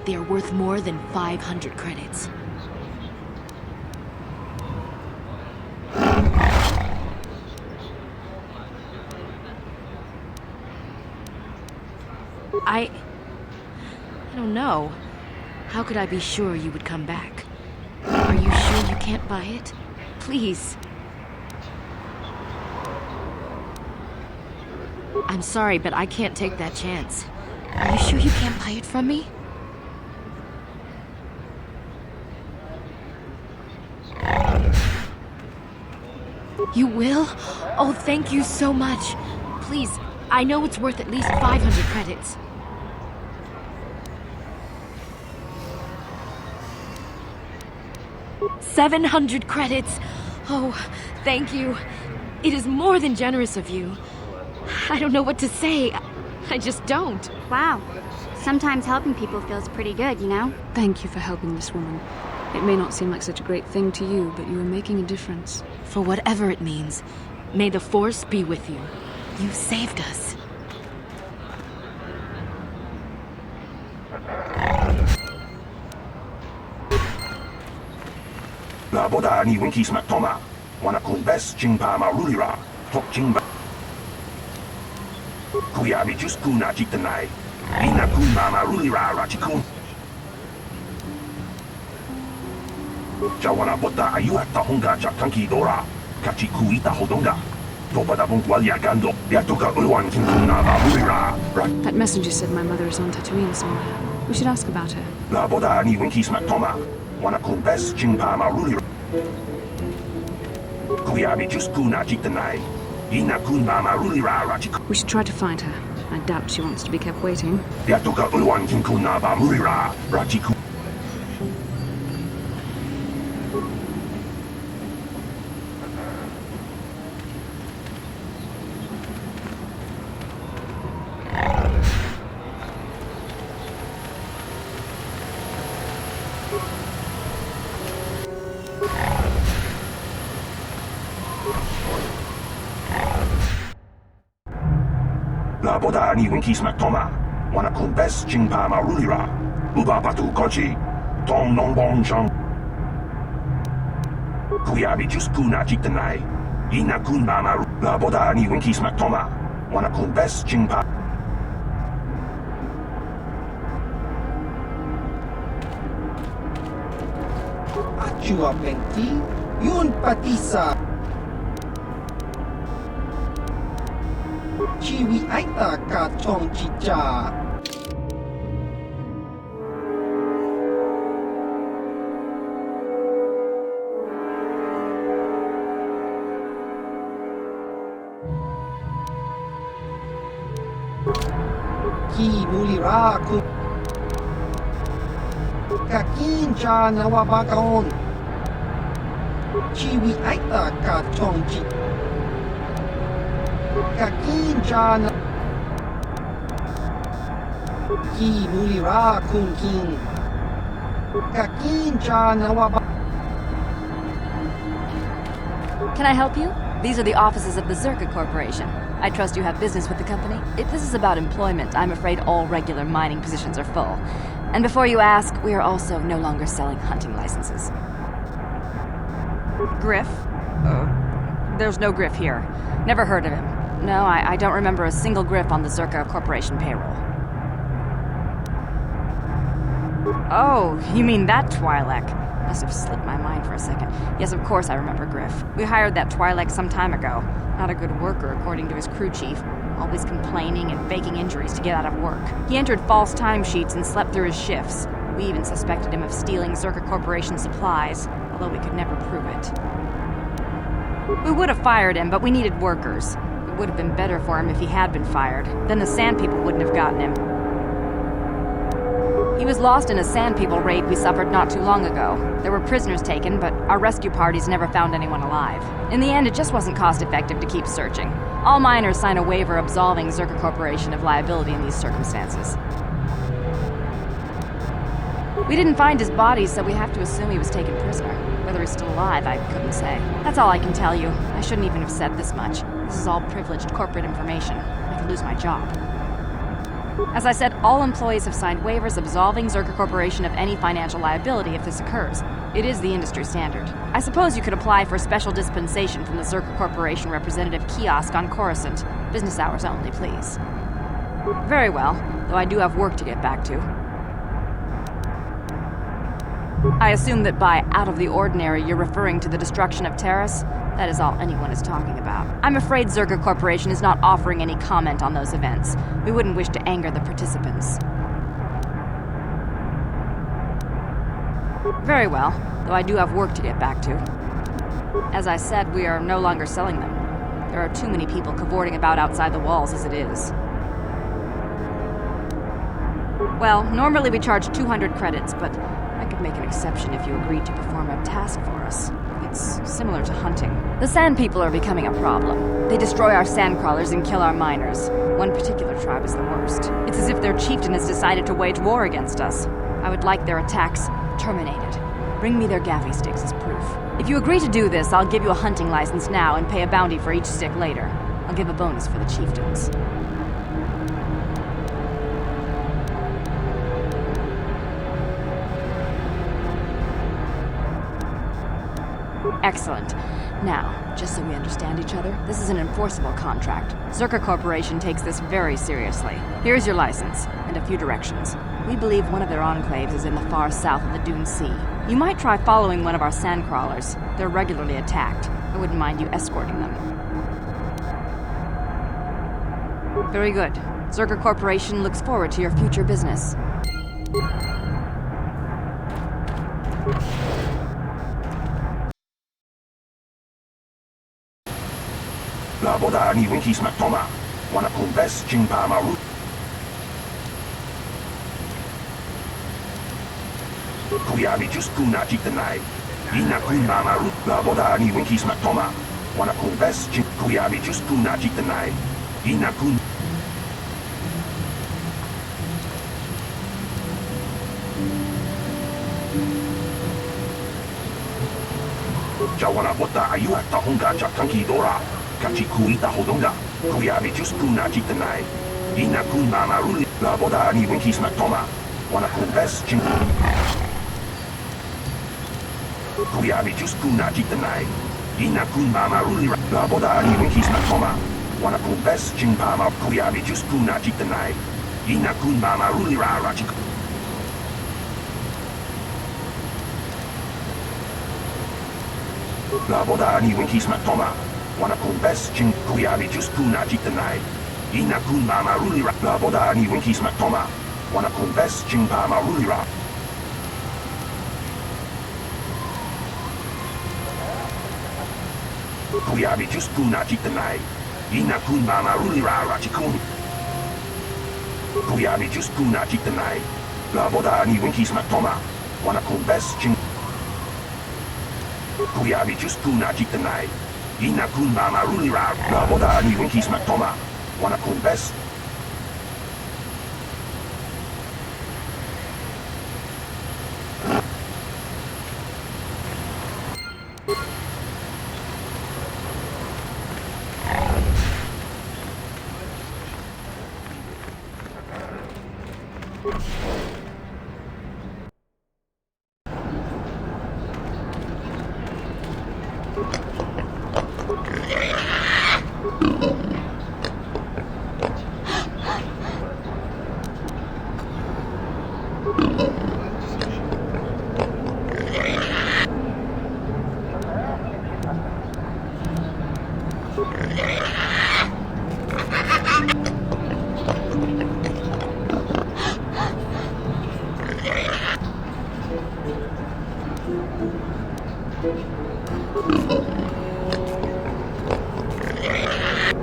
They are worth more than 500 credits. I don't know. How could I be sure you would come back? Are you sure you can't buy it? Please. I'm sorry, but I can't take that chance. Are you sure you can't buy it from me? You will? Oh, thank you so much. Please, I know it's worth at least 500 credits. $700 credits! Oh, thank you. It is more than generous of you. I don't know what to say. I just don't. Wow. Sometimes helping people feels pretty good, you know? Thank you for helping this woman. It may not seem like such a great thing to you, but you are making a difference. For whatever it means, may the Force be with you. You saved us. La boda ni winki smak toma. Wana kun bes jingpa ma rulira. Tok jingba. Kuya mi just kuna jitanai. Ina kun ma rulira rachikun. Jawana bota ayuat tahonga jakanki dora. Kachi kuita hodonga. Topada bungwalia gando. Yatuka ulwan kinkuna ma rulira. That messenger said my mother is on Tatooine somewhere. We should ask about her. La boda ni winki smak toma. Wana kun bes jingpa ma rulira. Kuya mi just kuna jitanai. Ina kun ma rulira rachikun. We should try to find her and doubt she wants to be kept waiting. Yatuka Uluan Kinkuna ba Murira, Rajiku. La boda ni winkismak toma, wana kun bes jingpa marulira, uba batu kochi, tong nong bong chong. Kuyabi just kuna jiktanai, ina kun maru, la boda ni winkismak toma, wana kun bes jingpa. Achua penti, yun patisa. Chiwi aita ka chong chicha. Ki mulira ku kakincha nawabakaon. Chiwi aita ka chong chicha. Kakincha na Ki mulira kun kin Kakincha na waba. Can I help you? These are the offices of the Zerka Corporation. I trust you have business with the company. If this is about employment, I'm afraid all regular mining positions are full. And before you ask, we are also no longer selling hunting licenses. Griff? There's no Griff here. Never heard of him. No, I don't remember a single Griff on the Zerka Corporation payroll. Oh, you mean that Twi'lek? Must have slipped my mind for a second. Yes, of course I remember Griff. We hired that Twi'lek some time ago. Not a good worker, according to his crew chief. Always complaining and faking injuries to get out of work. He entered false timesheets and slept through his shifts. We even suspected him of stealing Zerka Corporation supplies, although we could never prove it. We would have fired him, but we needed workers. It would have been better for him if he had been fired. Then the Sand People wouldn't have gotten him. He was lost in a Sand People raid we suffered not too long ago. There were prisoners taken, but our rescue parties never found anyone alive. In the end, it just wasn't cost-effective to keep searching. All miners sign a waiver absolving Zerka Corporation of liability in these circumstances. We didn't find his body, so we have to assume he was taken prisoner. Whether he's still alive, I couldn't say. That's all I can tell you. I shouldn't even have said this much. This is all privileged corporate information. I could lose my job. As I said, all employees have signed waivers absolving Zerka Corporation of any financial liability if this occurs. It is the industry standard. I suppose you could apply for special dispensation from the Zerka Corporation representative kiosk on Coruscant. Business hours only, please. Very well, though I do have work to get back to. I assume that by out of the ordinary, you're referring to the destruction of Terrace? That is all anyone is talking about. I'm afraid Zerka Corporation is not offering any comment on those events. We wouldn't wish to anger the participants. Very well, though I do have work to get back to. As I said, we are no longer selling them. There are too many people cavorting about outside the walls as it is. Well, normally we charge 200 credits, but I could make an exception if you agreed to perform a task for us. It's similar to hunting. The Sand People are becoming a problem. They destroy our sandcrawlers and kill our miners. One particular tribe is the worst. It's as if their chieftain has decided to wage war against us. I would like their attacks terminated. Bring me their gaffy sticks as proof. If you agree to do this, I'll give you a hunting license now and pay a bounty for each stick later. I'll give a bonus for the chieftains. Excellent. Now, just so we understand each other, this is an enforceable contract. Zerka Corporation takes this very seriously. Here's your license, and a few directions. We believe one of their enclaves is in the far south of the Dune Sea. You might try following one of our sandcrawlers. They're regularly attacked. I wouldn't mind you escorting them. Very good. Zerka Corporation looks forward to your future business. La boda ni winkis matoma, wana kun bes jingpa maru. Kuyabi just kuna jitanai. Ina kun mamaru la boda ni winkis matoma. Wana kun best kuyabi just kuna jitanai. Ina kun Jawana bota ayu at tahonga jakanki dora. Kachi kuita hodonga. Kuyabi just kuna jitanai. Ina kun mamaru la boda ni winkis matoma. Wana kun best Kuyabi just kuna jitanai. Ina kun mamaru la boda ni winkis matoma. Wana kun best chimpama kuyabi just kuna jitanai. Ina kun mamaru ra rachik. La boda ni winkis matoma. Wana kun best chin kuyabi just kuna jitanai. Ina kun mamaru la boda ni winkis matoma. Wana kun best chimpama rulira. Kuyabi just kuna jitanai. Ina kun mamaru ra rachikun. Kuyabi just kuna jitanai. La boda ni winkis matoma. Wana kun best chin Kuyabi just kuna jitanai. Ina kun mamaru ra la boda ni winkis matoma. Wana kun best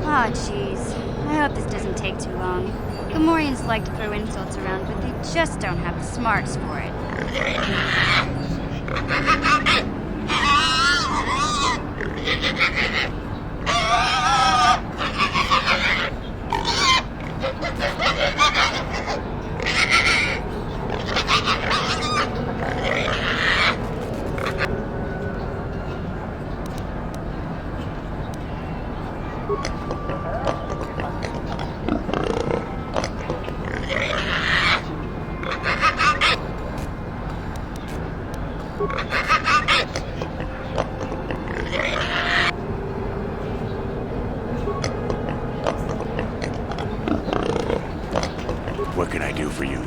Aw, jeez. I hope this doesn't take too long. Gamorreans like to throw insults around, but they just don't have the smarts for it. What can I do for you?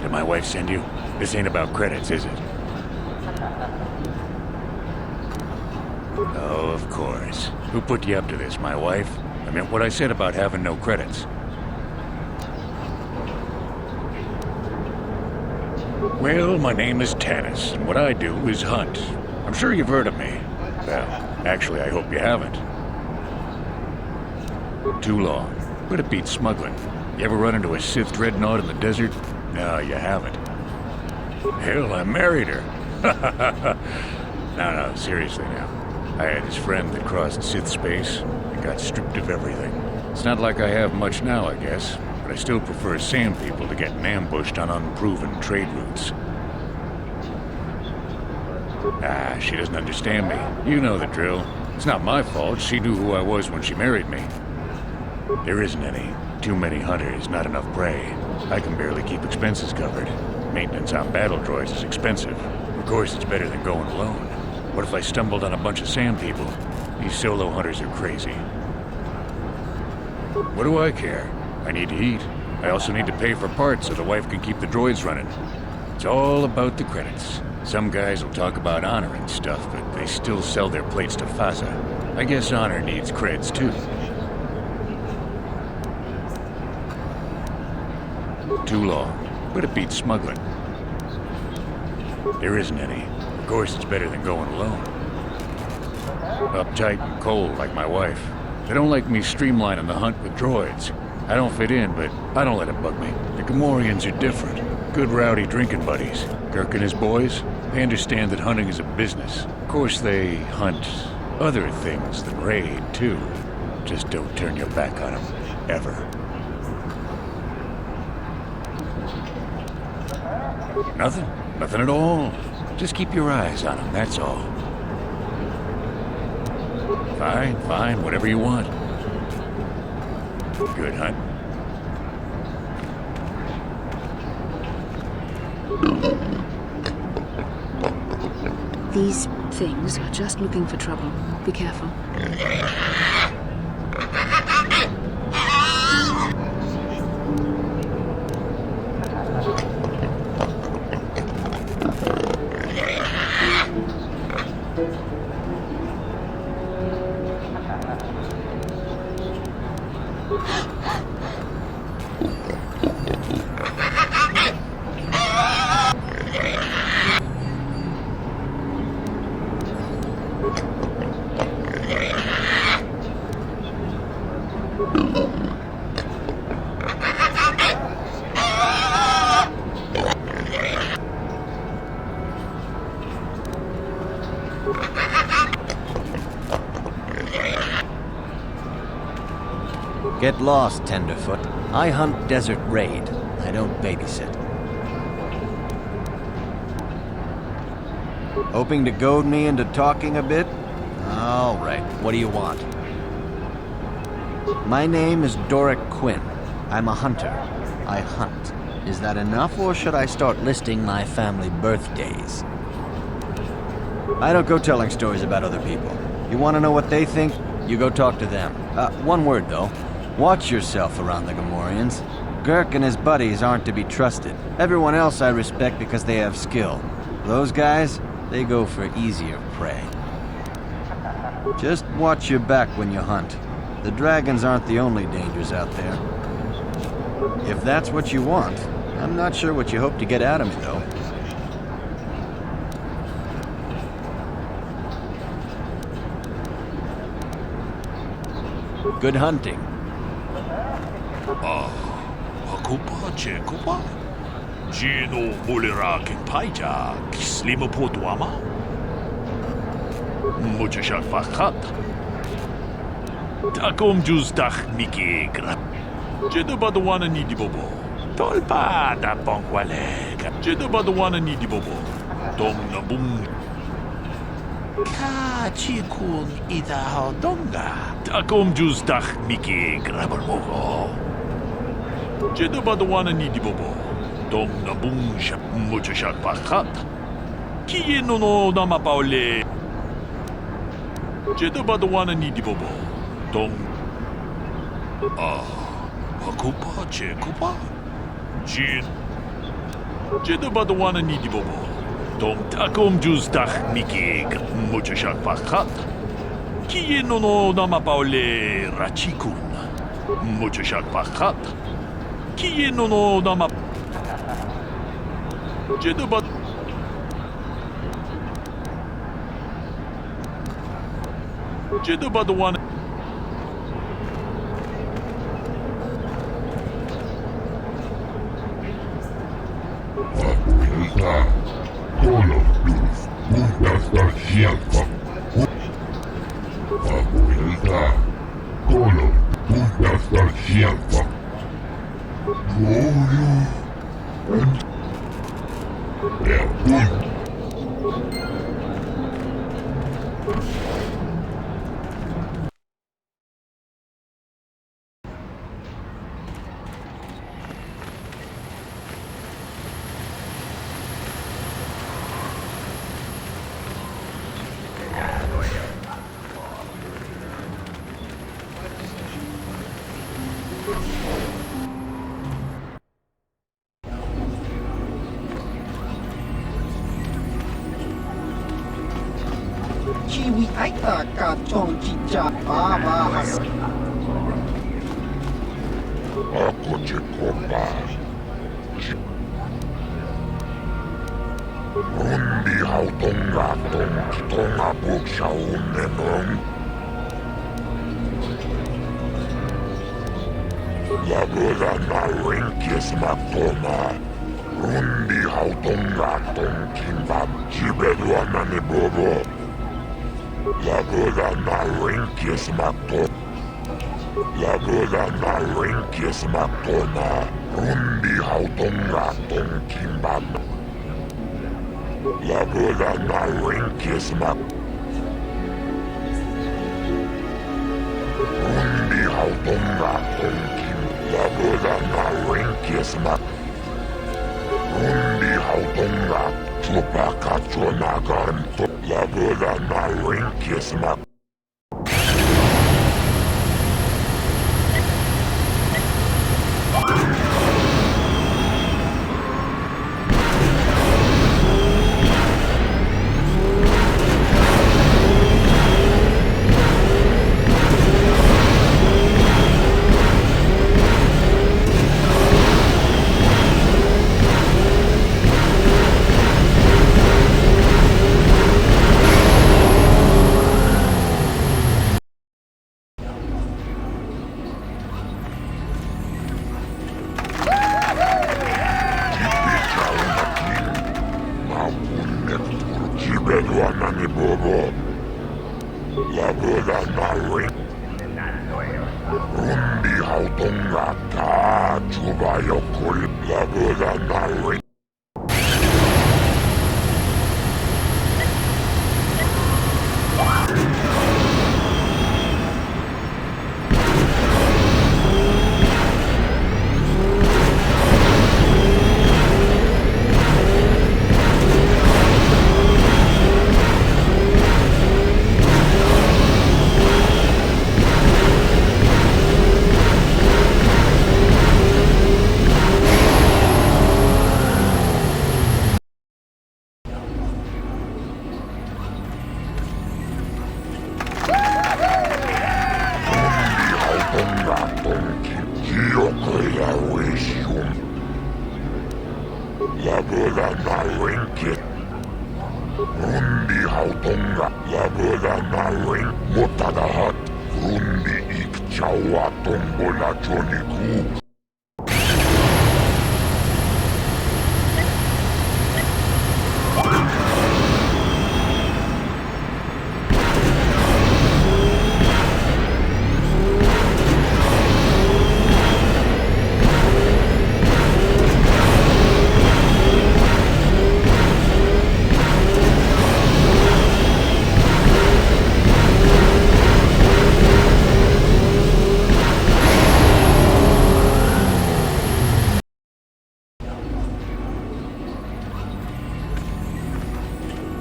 Did my wife send you? This ain't about credits, is it? Oh, of course. Who put you up to this, my wife? I meant what I said about having no credits. Well, my name is Tanis, and what I do is hunt. I'm sure you've heard of me. Well, actually, I hope you haven't. Too long, but it beats smuggling. You ever run into a Sith dreadnought in the desert? No, you haven't. Hell, I married her. No, seriously now. I had this friend that crossed Sith space and got stripped of everything. It's not like I have much now, I guess, but I still prefer sand people to getting ambushed on unproven trade routes. She doesn't understand me. You know the drill. It's not my fault. She knew who I was when she married me. There isn't any. Too many hunters, not enough prey. I can barely keep expenses covered. Maintenance on battle droids is expensive. Of course, it's better than going alone. What if I stumbled on a bunch of sand people? These solo hunters are crazy. What do I care? I need to eat. I also need to pay for parts so the wife can keep the droids running. It's all about the credits. Some guys will talk about honor and stuff, but they still sell their plates to Faza. I guess honor needs creds too. Too long, but it beats smuggling. There isn't any. Of course, it's better than going alone. Uptight and cold like my wife. They don't like me streamlining the hunt with droids. I don't fit in, but I don't let it bug me. The Gamorreans are different. Good rowdy drinking buddies. Girk and his boys, they understand that hunting is a business. Of course, they hunt other things than raid, too. Just don't turn your back on them, ever. Nothing. Nothing at all. Just keep your eyes on them, that's all. Fine, fine, whatever you want. Good hunt. These things are just looking for trouble. Be careful. Get lost, Tenderfoot. I hunt desert raid. I don't babysit. Hoping to goad me into talking a bit? All right, what do you want? My name is Doric Quinn. I'm a hunter. I hunt. Is that enough, or should I start listing my family birthdays? I don't go telling stories about other people. You want to know what they think? You go talk to them. One word, though. Watch yourself around the Gamorreans. Girk and his buddies aren't to be trusted. Everyone else I respect because they have skill. Those guys, they go for easier prey. Just watch your back when you hunt. The dragons aren't the only dangers out there. If that's what you want, I'm not sure what you hope to get out of me, though. Good hunting. Kupa che kupa? Gino molera king paija, kislima potuama? Muchashak fakat. Takom juz dach miki grab. Jedabadwana nidi bobo. Tolpa da bongwalega. Jedabadwana nidi bobo. Dom na bung. Ka chikun ida hodonga. Takom juz dach miki grabalmogo. Jedabadwana nidi bobo. Dom na bung shap muchashak fakat. Kiye no nama paule. Jedabadwana nidi bobo. Dom. Kupa che kupa? Jin. Jedabadwana nidi bobo. Dom takom juz dach miki muchashak fakat. Kiye no nama paule rachikun. Muchashak fakat. Kiye no nama. Jedabad. Jedabadwana. Chiwi aita ka chong chicha baba has. Ako chikopa. Rundi hautonga tonga buksha unnenong. Labura na rinkis matoma. Rundi hautongaton kimbab jibeduanani bobo. Lagoda na rinkis makto. Lagoda na rinkis maktona. Rundi hautongaton kimbab. Lagoda na rinkis makto. Rundi hautongaton kimbab. Lagoda na rinkis makto. Rundi hautongat chupakachonagan to lagoda na rinkis mak. Jibeduanani bobo. Lagoda na ring. Rundi hautongata chubayokul. Lagoda na ring. Lagoda na rinkit. Rundi hautonga. Lagoda na ring. Motagahat. Rundi ikchawa tombola choniku.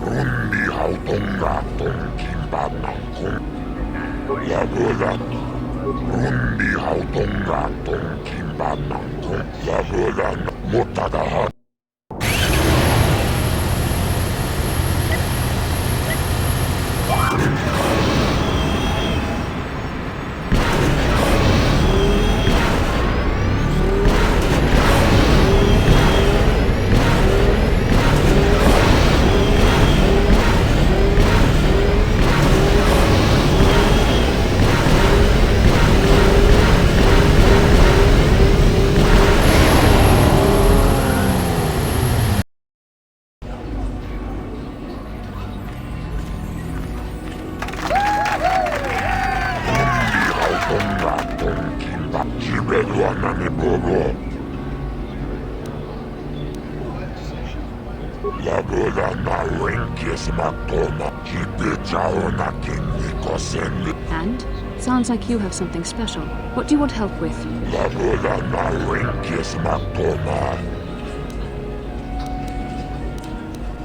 Rundi hautongaton kimbabnakon. Lagoda. Rundi hautongaton kimbabnakon. Lagoda motagahat. Jibeduanani bobo. Lagoda na rinkis maktona. Jibechaona kinnikosenli. And? Sounds like you have something special. What do you want help with? Lagoda na rinkis maktona.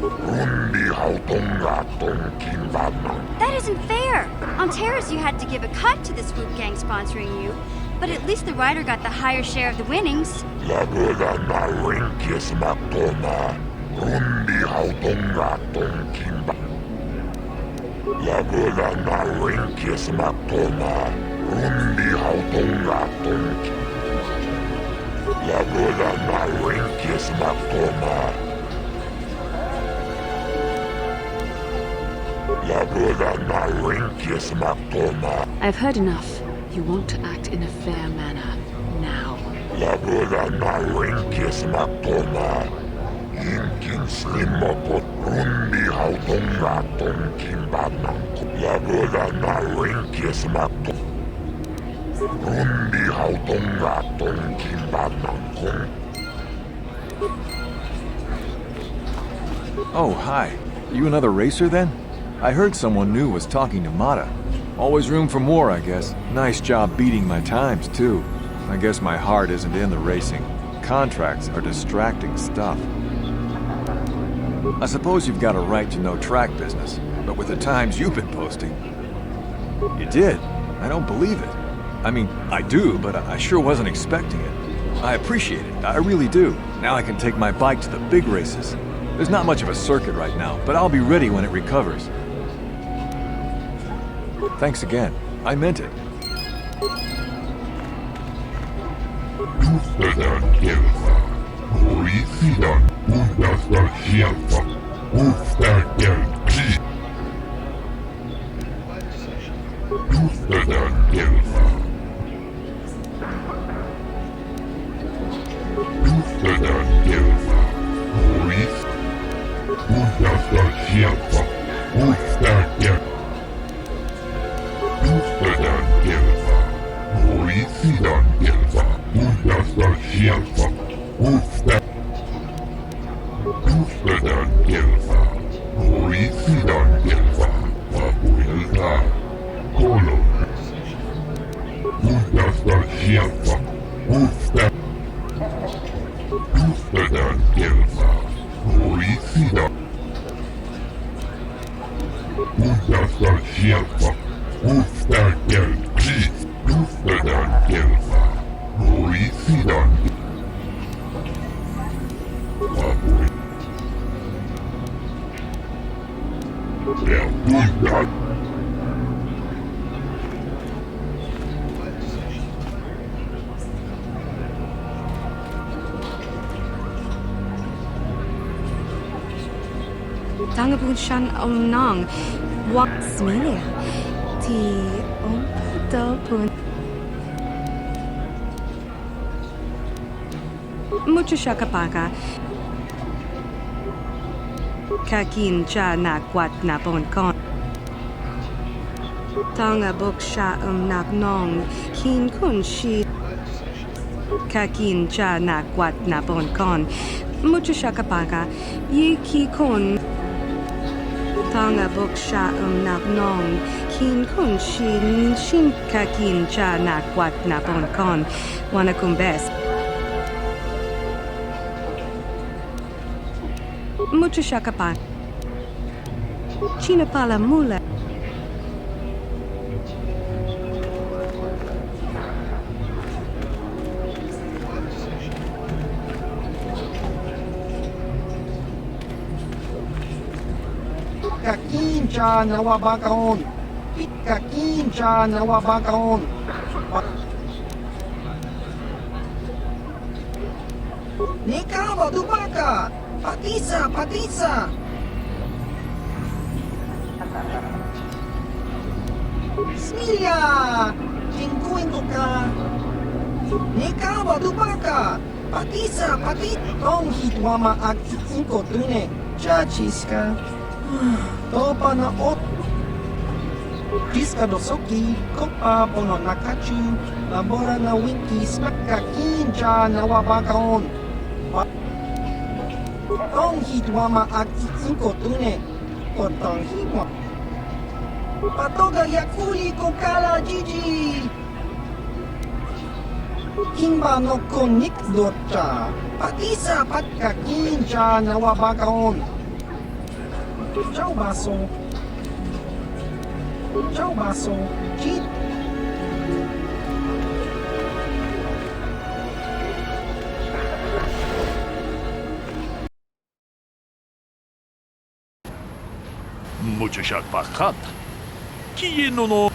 Rundi hautongaton kimbabna. That isn't fair! On Terrace, you had to give a cut to the Swoop Gang sponsoring you, but at least the rider got the higher share of the winnings. Lagoda na rinkis maktona. Rundi hautongaton kimbabna. Lagoda na rinkis maktona. Rundi hautongaton kimbabna. Lagoda na rinkis maktona. Lagoda na rinkis maktona. I've heard enough. You want to act in a fair manner. Now. Lagoda na rinkis maktona. Inkin slimmokot runni hautongaton kimbananko. Lagodana wenkies makto. Runni hautongaton kimbananko. Oh, hi. You another racer then? I heard someone new was talking to Mata. Always room for more, I guess. Nice job beating my times, too. I guess my heart isn't in the racing. Contracts are distracting stuff. I suppose you've got a right to know track business, but with the times you've been posting... You did? I don't believe it. I mean, I do, but I sure wasn't expecting it. I appreciate it, I really do. Now I can take my bike to the big races. There's not much of a circuit right now, but I'll be ready when it recovers. Thanks again. I meant it. Tangabun shan nang wa smilia ti pun mucho shakapaka kakin cha na kwat na pon kon tanga bok sha nak nong kin kun shi kakin cha na kwat na pon kon mucho shakapaka yi ki kon Tanga bok sha nak nong kin kun shin kakin cha na kwat na pon kon wana kumbes mucho shakapan china pala mula Kakincha nawabakaon. Kakincha nawabakaon. Nikawa dubaka. Patisa, patisa. Smilia. Tingkuin ko ka. Nikawa dubaka. Patisa, patisa. Tong hitwama ak inko tune. Chachiska. Topa na ot. Jiska dosoki, kopa pono nakachu, labora na winki, smaka kinja na wabakaon. Tong hitwama ak inko tune, kotong hitwa. Patoga yakuli kokala jiji. Kimba no konik docha, patisa patka kinja na wabakaon. Ciao baso. Ciao baso. Kit. Mucho shakpachat. Kieno no.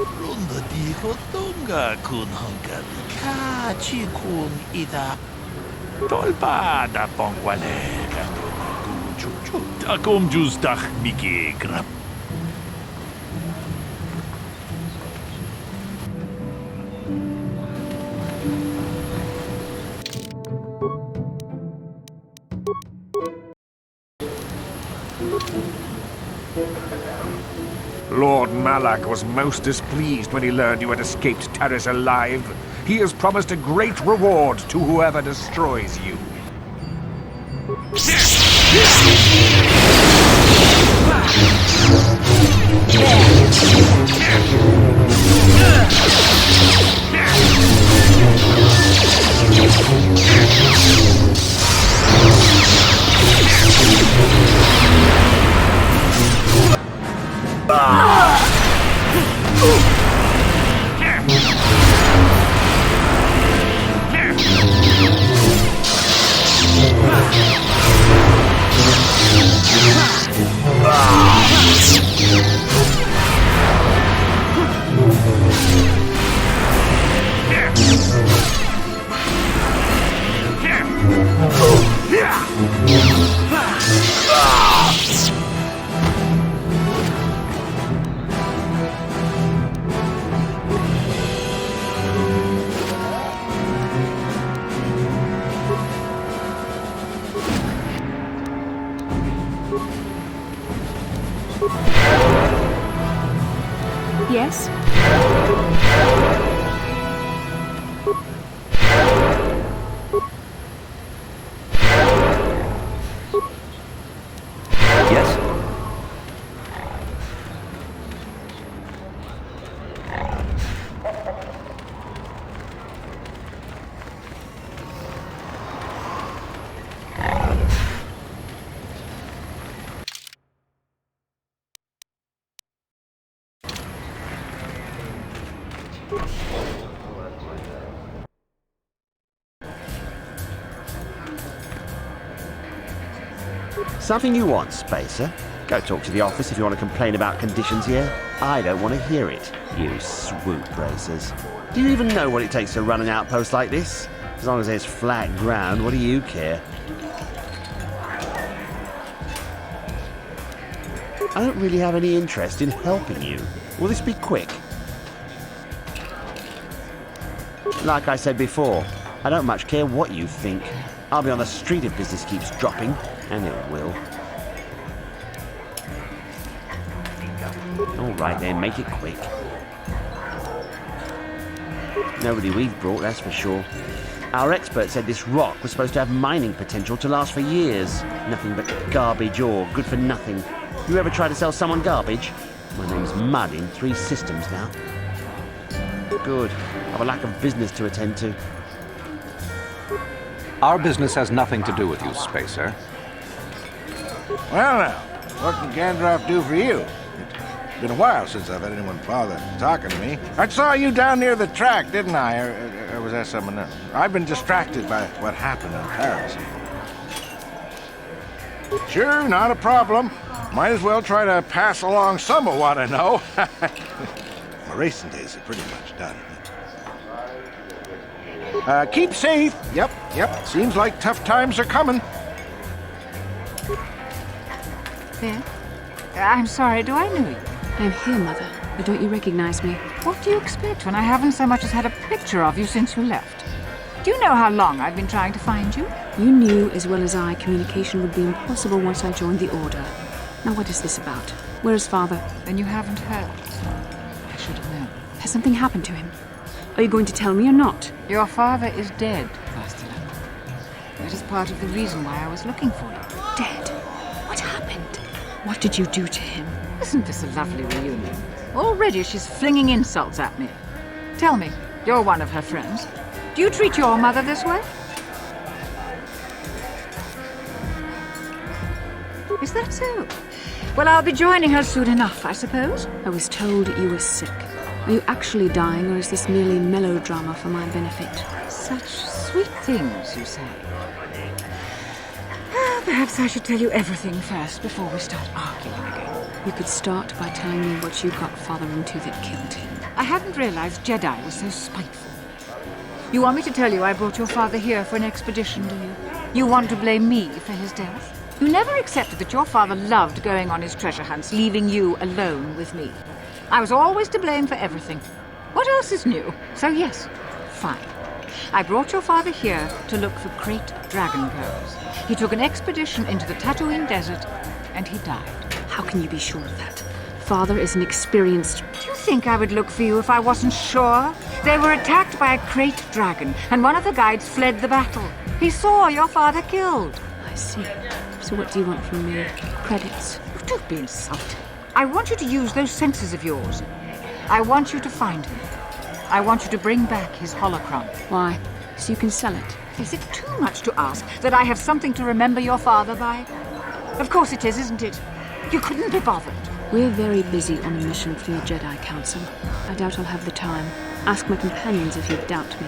Ronda dijo tonga kun hongal. Kachi kun ida. Tolpa da pongwale. Takom jus dach miki grab. Lord Malak was most displeased when he learned you had escaped Taris alive. He has promised a great reward to whoever destroys you. Yes? Yes? Something you want, Spacer? Go talk to the office if you want to complain about conditions here. I don't want to hear it, you swoop racers. Do you even know what it takes to run an outpost like this? As long as there's flat ground, what do you care? I don't really have any interest in helping you. Will this be quick? Like I said before, I don't much care what you think. I'll be on the street if business keeps dropping, and it will. All right then, make it quick. Nobody we've brought, that's for sure. Our expert said this rock was supposed to have mining potential to last for years. Nothing but garbage ore, good for nothing. You ever try to sell someone garbage? My name's Mud in 3 systems now. Good. I have a lack of business to attend to. Our business has nothing to do with you, Spacer. Well now, what can Gandalf do for you? It's been a while since I've had anyone bother talking to me. I saw you down near the track, didn't I? Or was that someone else? I've been distracted by what happened in Paris. Sure, not a problem. Might as well try to pass along some of what I know. My racing days are pretty much done. Keep safe. Yep. Seems like tough times are coming. There? I'm sorry, do I know you? I'm here, Mother. But don't you recognize me? What do you expect when I haven't so much as had a picture of you since you left? Do you know how long I've been trying to find you? You knew as well as I communication would be impossible once I joined the Order. Now what is this about? Where is Father? Then you haven't heard. I should have known. Has something happened to him? Are you going to tell me or not? Your father is dead, Bastila. That is part of the reason why I was looking for you. Dead? What happened? What did you do to him? Isn't this a lovely reunion? Already she's flinging insults at me. Tell me, you're one of her friends. Do you treat your mother this way? Is that so? Well, I'll be joining her soon enough, I suppose. I was told you were sick. Are you actually dying, or is this merely melodrama for my benefit? Such sweet things, you say. Perhaps I should tell you everything first before we start arguing again. You could start by telling me what you got Father into that killed him. I hadn't realized Jedi was so spiteful. You want me to tell you I brought your father here for an expedition, do you? You want to blame me for his death? You never accepted that your father loved going on his treasure hunts, leaving you alone with me. I was always to blame for everything. What else is new? So yes, fine. I brought your father here to look for great dragon pearls. He took an expedition into the Tatooine desert, and he died. How can you be sure of that? father is an experienced... Do you think I would look for you if I wasn't sure? They were attacked by a crate dragon, and one of the guides fled the battle. He saw your father killed. I see. So what do you want from me? Credits? Don't be insulting. I want you to use those senses of yours. I want you to find him. I want you to bring back his holocron. Why? So you can sell it? Is it too much to ask that I have something to remember your father by? Of course it is, isn't it? You couldn't be bothered. We're very busy on a mission from the Jedi Council. I doubt I'll have the time. Ask my companions if you doubt me.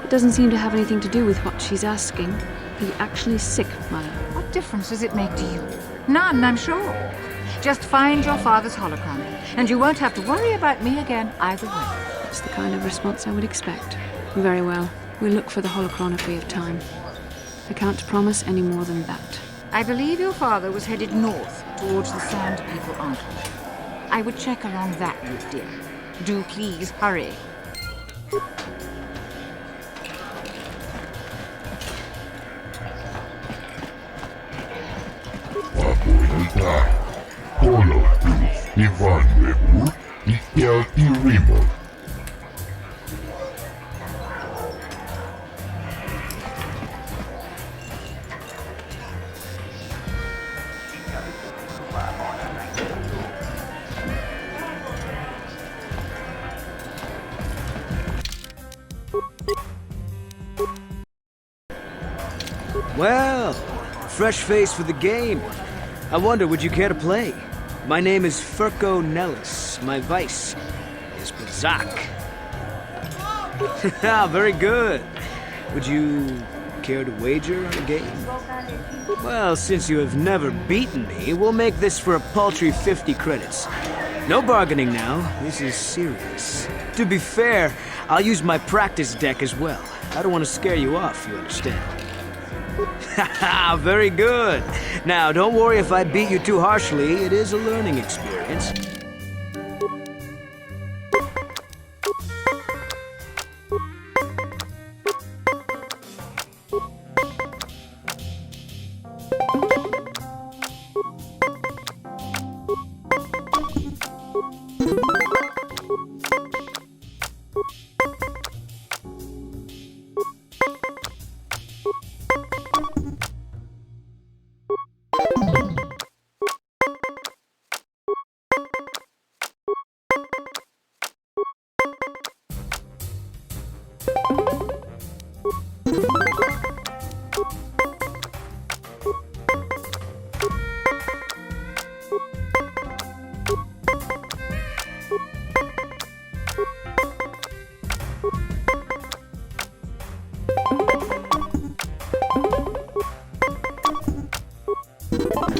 It doesn't seem to have anything to do with what she's asking. Are you actually sick, Mother? What difference does it make to you? None, I'm sure. Just find your father's holocron, and you won't have to worry about me again either way. That's the kind of response I would expect. Very well. We'll look for the holocron if we have time. I can't promise any more than that. I believe your father was headed north towards the Sand People Enclave. I would check along that route, dear. Do please hurry. Ivan Lepur, Ikel Irimo. Well, fresh face for the game. I wonder, would you care to play? My name is Furco Nellis. My vice is Bazak. Very good. Would you care to wager on a game? Well, since you have never beaten me, we'll make this for a paltry 50 credits. No bargaining now. This is serious. To be fair, I'll use my practice deck as well. I don't want to scare you off, you understand? Haha, very good. Now, don't worry if I beat you too harshly. It is a learning experience.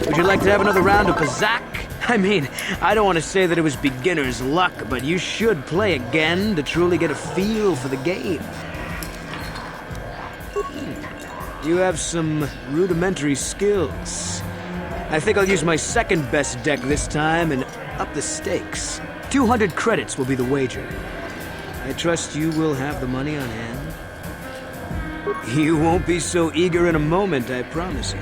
Would you like to have another round of Bazak? I mean, I don't want to say that it was beginner's luck, but you should play again to truly get a feel for the game. You have some rudimentary skills. I think I'll use my second best deck this time and up the stakes. 200 credits will be the wager. I trust you will have the money on hand. You won't be so eager in a moment, I promise you.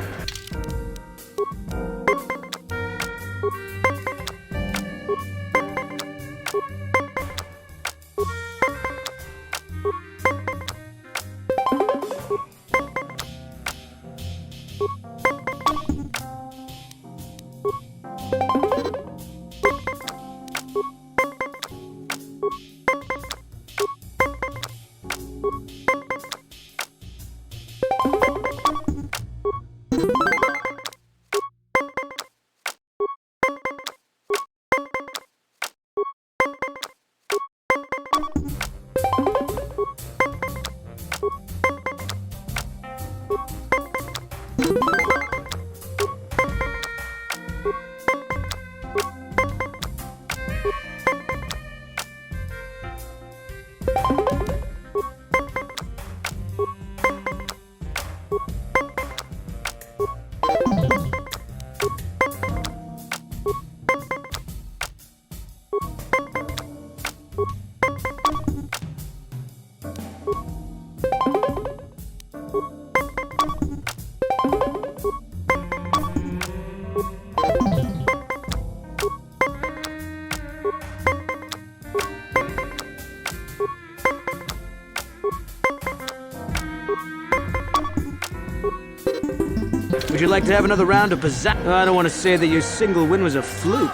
Would you like to have another round of pizzazz? I don't want to say that your single win was a fluke.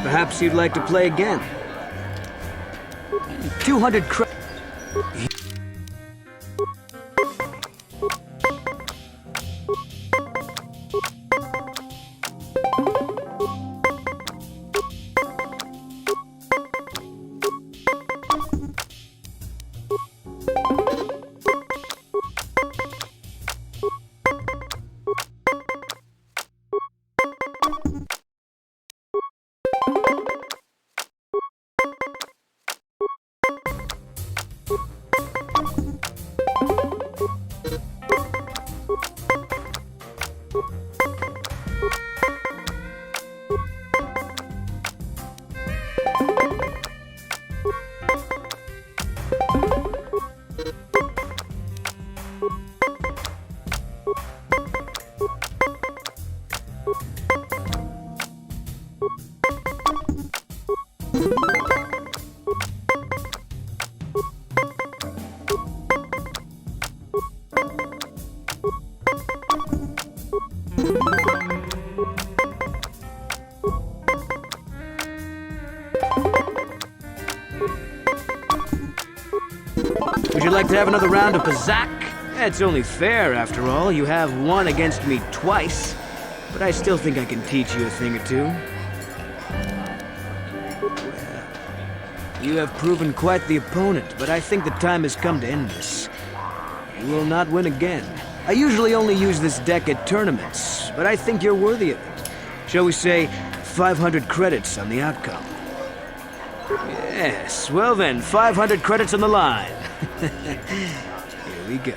Perhaps you'd like to play again. 200 credits. Would you like to have another round of Pazak? It's only fair, after all. You have won against me twice, but I still think I can teach you a thing or two. Well, you have proven quite the opponent, but I think the time has come to end this. You will not win again. I usually only use this deck at tournaments, but I think you're worthy of it. Shall we say 500 credits on the outcome? Yes, well then, 500 credits on the line. Here we go.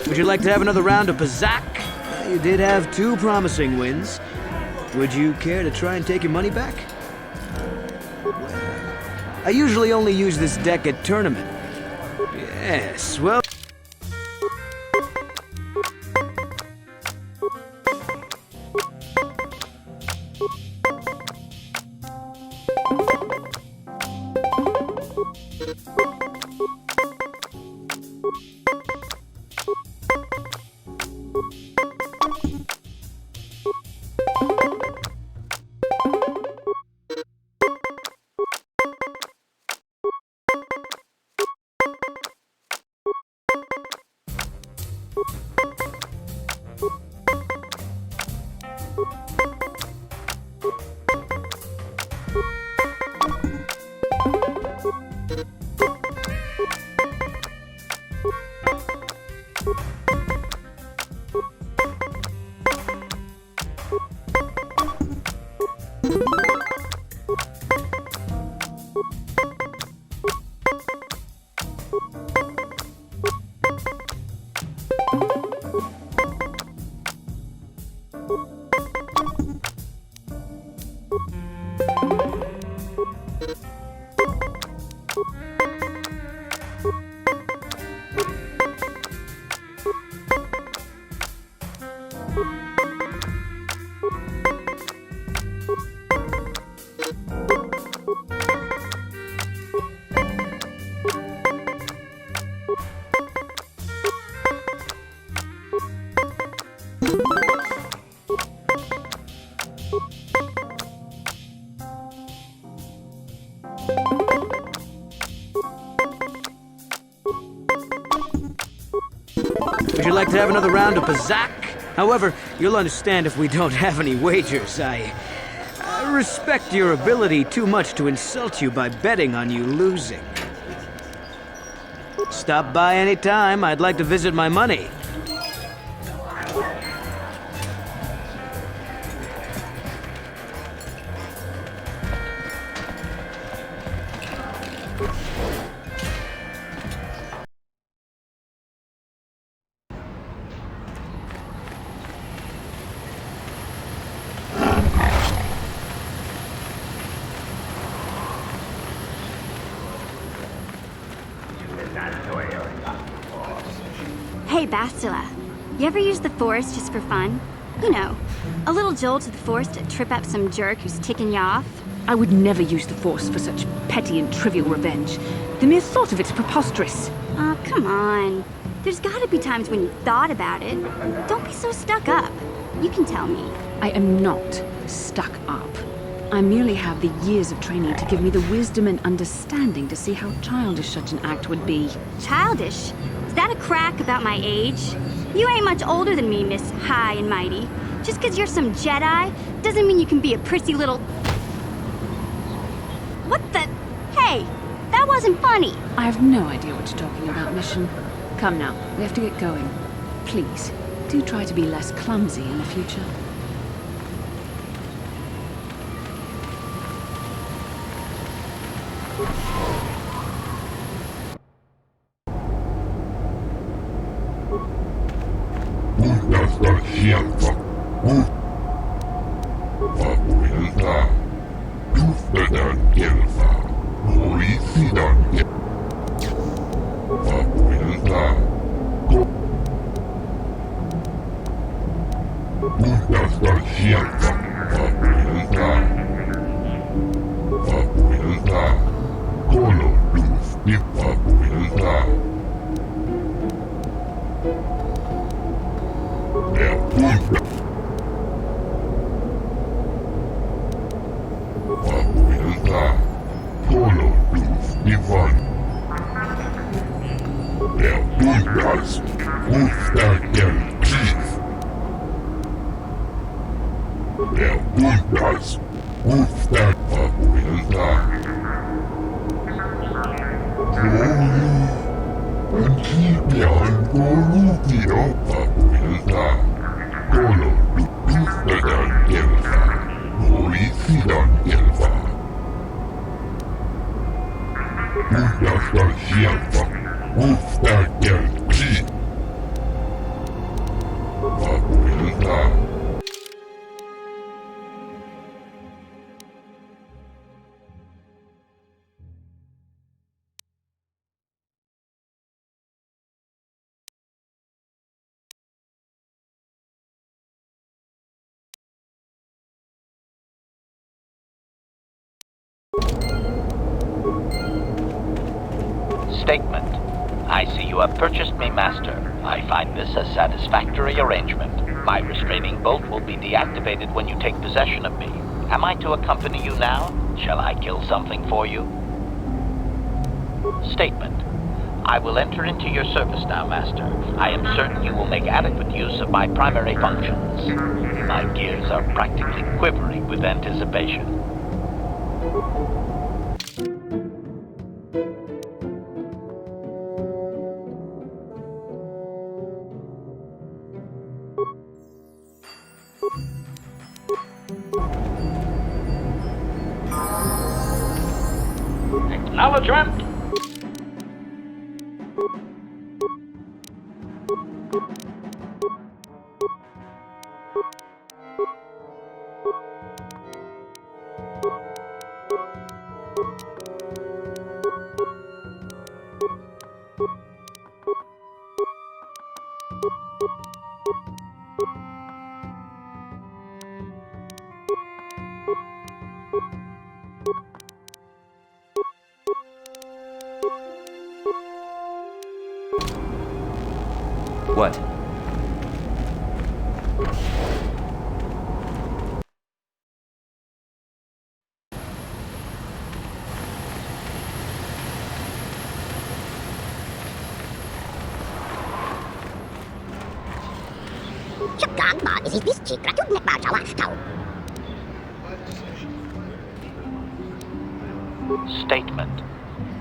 Would you like to have another round of Pazak? You did have 2 promising wins. Would you care to try and take your money back? Well, I usually only use this deck at tournament. Yes, well... Would you like to have another round of Pazak? However, you'll understand if we don't have any wagers. I respect your ability too much to insult you by betting on you losing. Stop by any time. I'd like to visit my money. Hey, Bastila, you ever use the Force just for fun? You know, a little jolt to the Force to trip up some jerk who's ticking you off? I would never use the Force for such petty and trivial revenge. The mere thought of it's preposterous. Oh, come on. There's gotta be times when you thought about it. Don't be so stuck up. You can tell me. I am not stuck up. I merely have the years of training to give me the wisdom and understanding to see how childish such an act would be. Childish? Is that a crack about my age? You ain't much older than me, Miss High and Mighty. Just 'cause you're some Jedi doesn't mean you can be a prissy little... What the... Hey, that wasn't funny. I have no idea what you're talking about, Mission. Come now, we have to get going. Please, do try to be less clumsy in the future. Statement. I see you have purchased me, Master. I find this a satisfactory arrangement. My restraining bolt will be deactivated when you take possession of me. Am I to accompany you now? Shall I kill something for you? Statement. I will enter into your service now, Master. I am certain you will make adequate use of my primary functions. My gears are practically quivering with anticipation. Acknowledgement. What? Statement.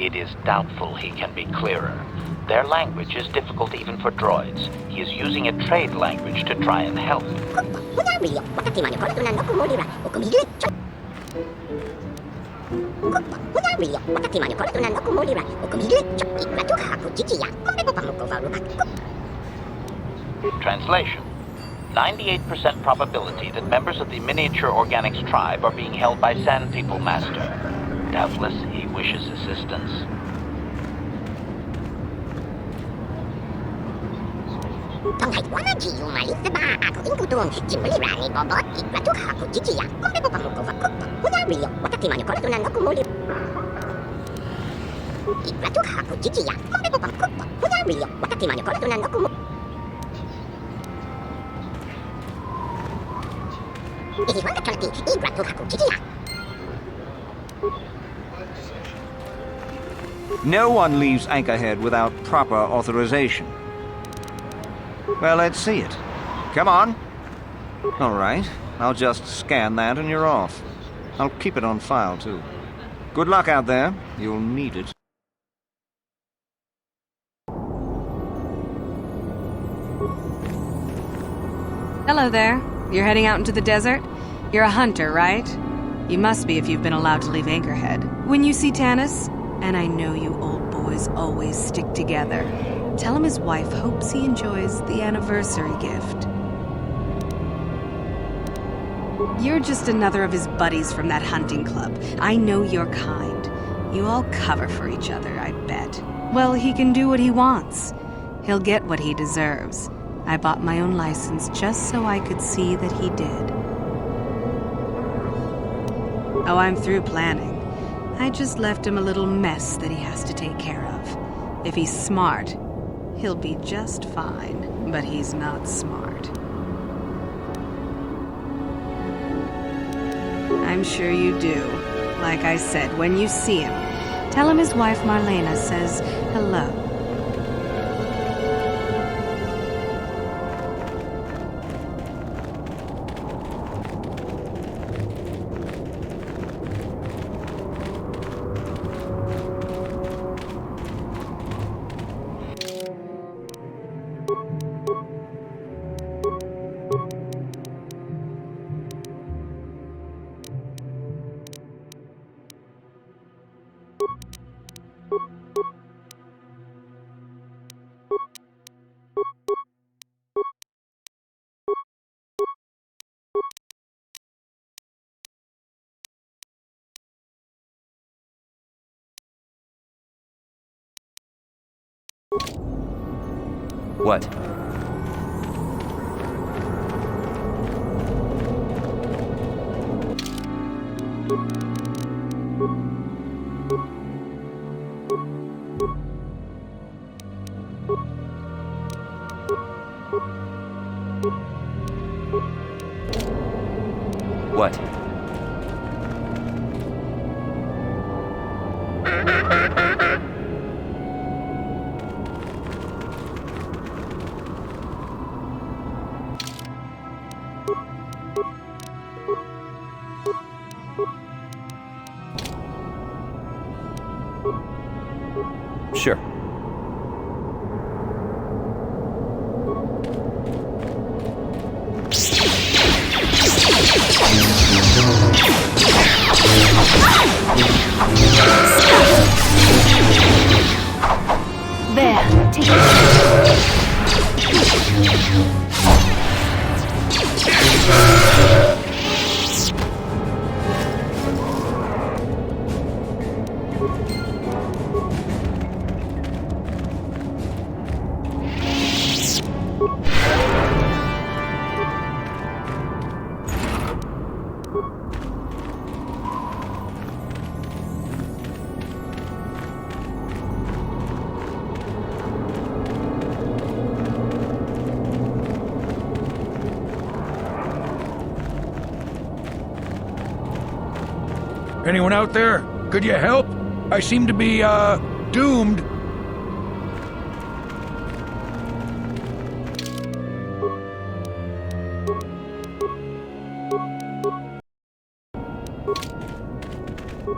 It is doubtful he can be clearer. Their language is difficult even for droids. He is using a trade language to try and help. Translation. 98% probability that members of the miniature organics tribe are being held by Sand People, Master. Doubtless, he wishes assistance. No one leaves Anchorhead without proper authorization. Well, let's see it. Come on. All right. I'll just scan that and you're off. I'll keep it on file, too. Good luck out there. You'll need it. Hello there. You're heading out into the desert? You're a hunter, right? You must be if you've been allowed to leave Anchorhead. When you see Tanis, and I know you old boys always stick together, tell him his wife hopes he enjoys the anniversary gift. You're just another of his buddies from that hunting club. I know your kind. You all cover for each other, I bet. Well, he can do what he wants. He'll get what he deserves. I bought my own license just so I could see that he did. Oh, I'm through planning. I just left him a little mess that he has to take care of. If he's smart, he'll be just fine. But he's not smart. I'm sure you do. Like I said, when you see him, tell him his wife Marlena says hello. What? What? Sure. Anyone out there? Could you help? I seem to be, doomed.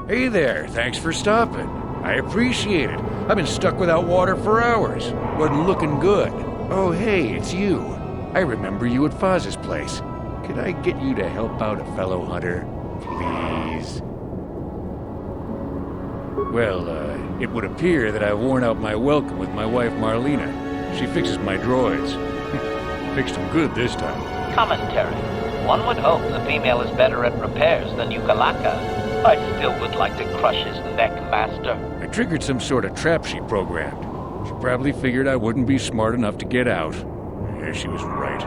Hey there, thanks for stopping. I appreciate it. I've been stuck without water for hours. Wasn't looking good. Oh, hey, it's you. I remember you at Foz's place. Could I get you to help out a fellow hunter? Please? Well, it would appear that I've worn out my welcome with my wife Marlena. She fixes my droids. Fixed them good this time. Commentary. One would hope the female is better at repairs than Yukalaka. I still would like to crush his neck, Master. I triggered some sort of trap she programmed. She probably figured I wouldn't be smart enough to get out. Yeah, she was right.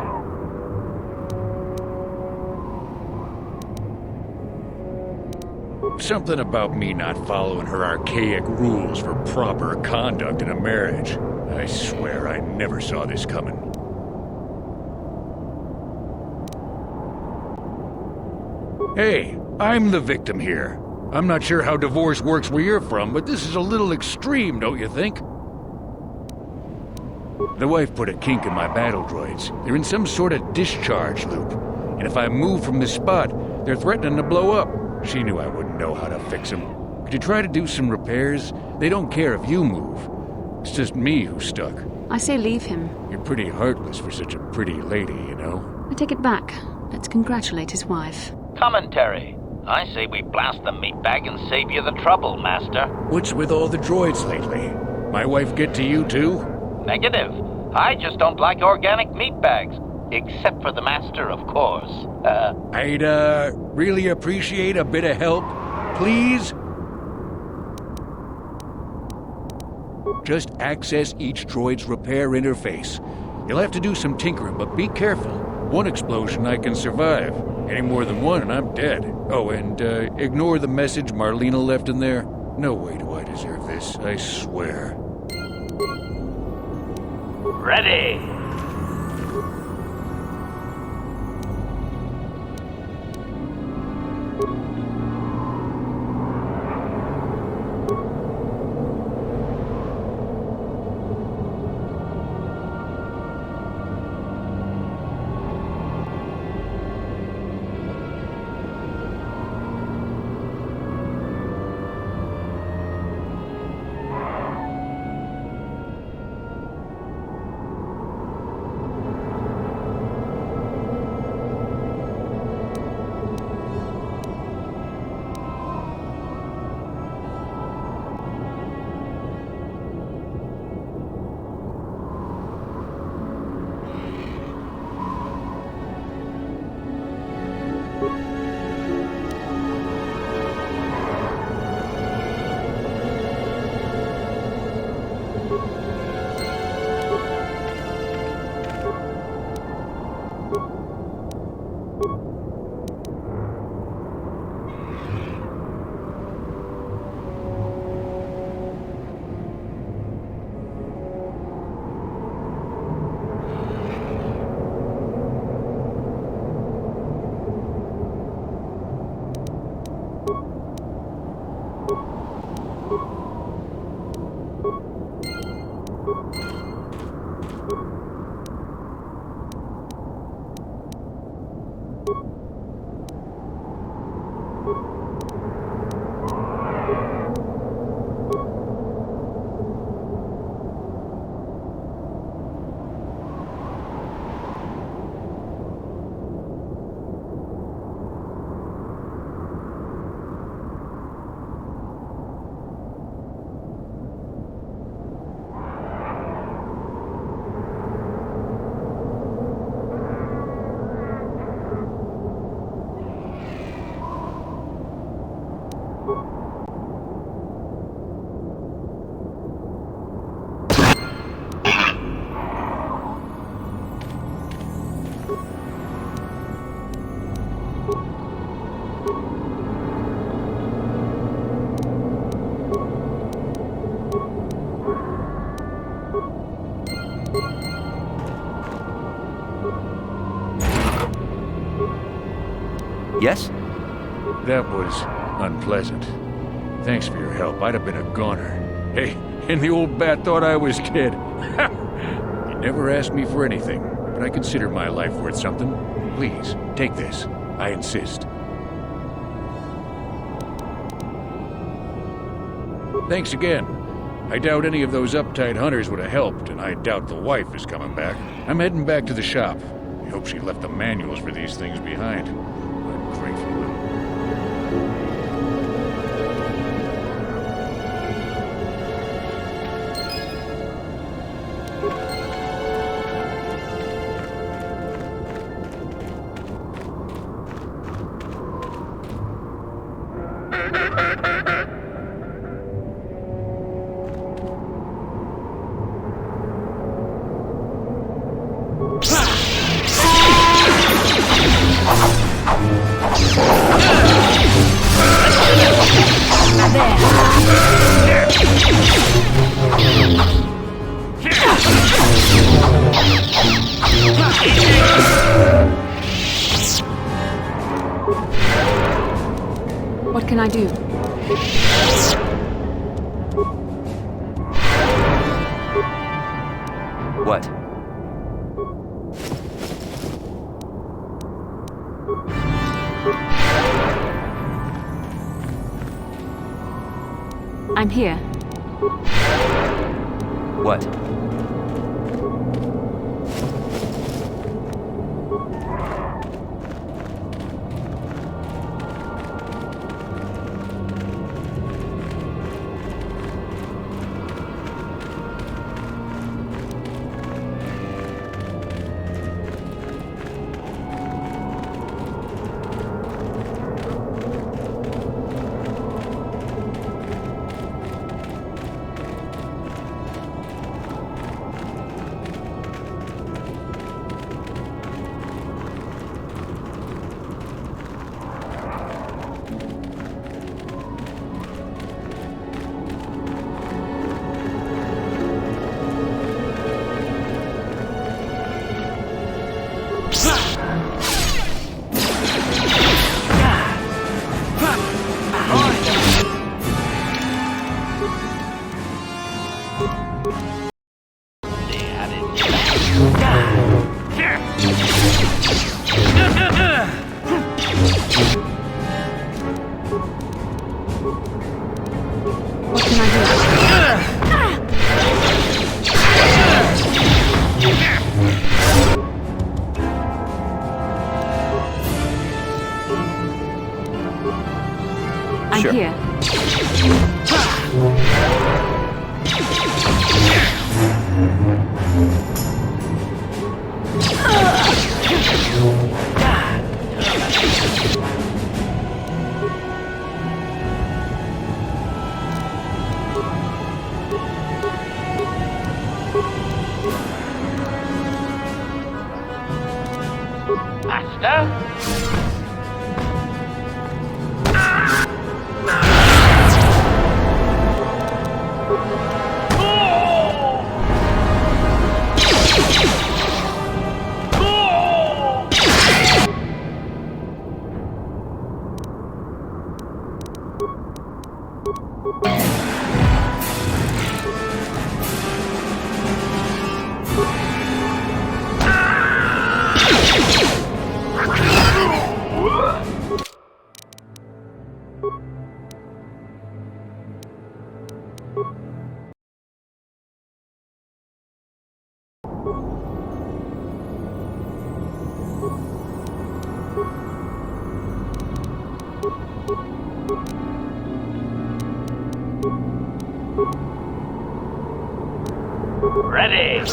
Something about me not following her archaic rules for proper conduct in a marriage. I swear I never saw this coming. Hey, I'm the victim here. I'm not sure how divorce works where you're from, but this is a little extreme, don't you think? The wife put a kink in my battle droids. They're in some sort of discharge loop. And if I move from this spot, they're threatening to blow up. She knew I wouldn't know how to fix them. Could you try to do some repairs? They don't care if you move. It's just me who's stuck. I say leave him. You're pretty heartless for such a pretty lady, you know? I take it back. Let's congratulate his wife. Commentary. I say we blast the meatbag and save you the trouble, Master. What's with all the droids lately? My wife get to you too? Negative. I just don't like organic meatbags. Except for the Master, of course. I'd, really appreciate a bit of help. Please? Just access each droid's repair interface. You'll have to do some tinkering, but be careful. One explosion I can survive. Any more than one and I'm dead. Oh, and, ignore the message Marlena left in there. No way do I deserve this, I swear. Ready! Yes? That was unpleasant. Thanks for your help. I'd have been a goner. Hey, and the old bat thought I was dead. He never asked me for anything, but I consider my life worth something. Please, take this. I insist. Thanks again. I doubt any of those uptight hunters would have helped, and I doubt the wife is coming back. I'm heading back to the shop. I hope she left the manuals for these things behind. I'm grateful. What can I do? What? I'm here. What? What can I do? I'm Sure. here. Master? Ready.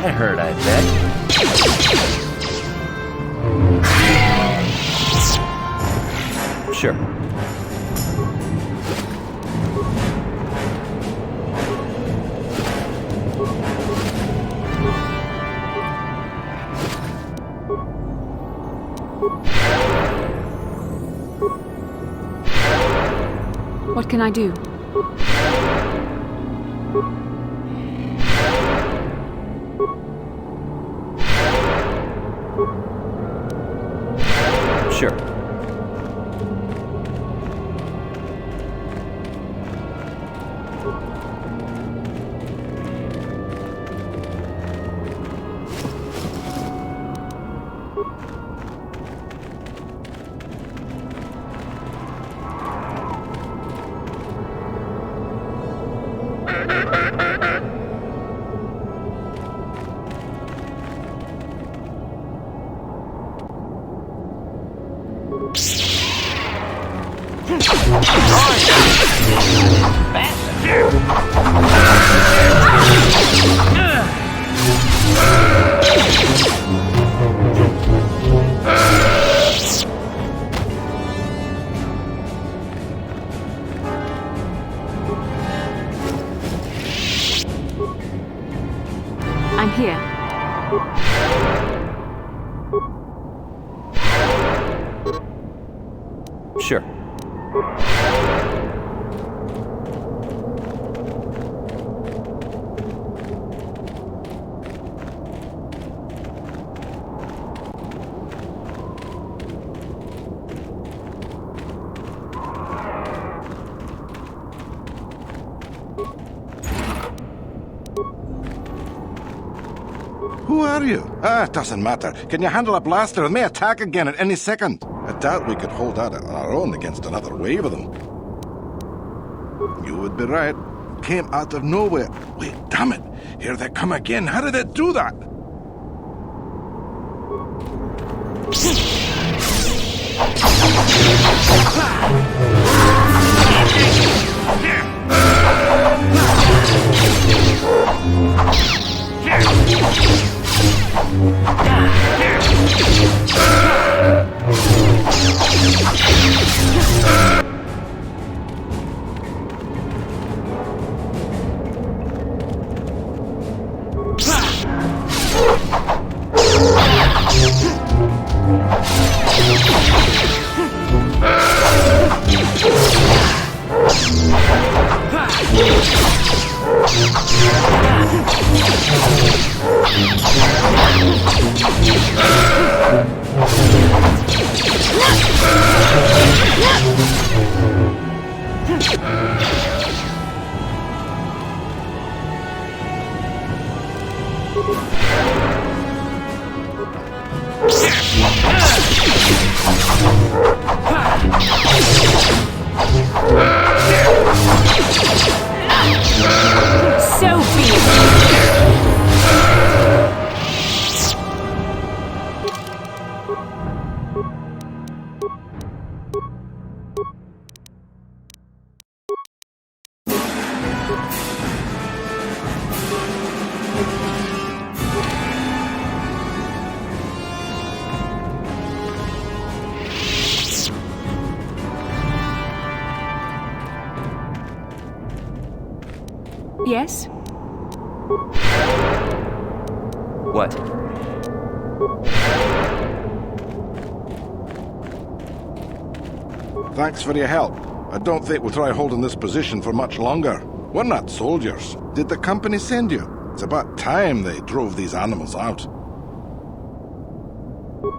That hurt, I bet. Sure. What can I do? Sure. I'm here. Sure. Who are you? It doesn't matter. Can you handle a blaster? It may attack again at any second. I doubt we could hold out on our own against another wave of them. You would be right. Came out of nowhere. Wait, damn it. Here they come again. How did it do that? So be it. Yes? What? Thanks for your help. I don't think we'll try holding this position for much longer. We're not soldiers. Did the company send you? It's about time they drove these animals out.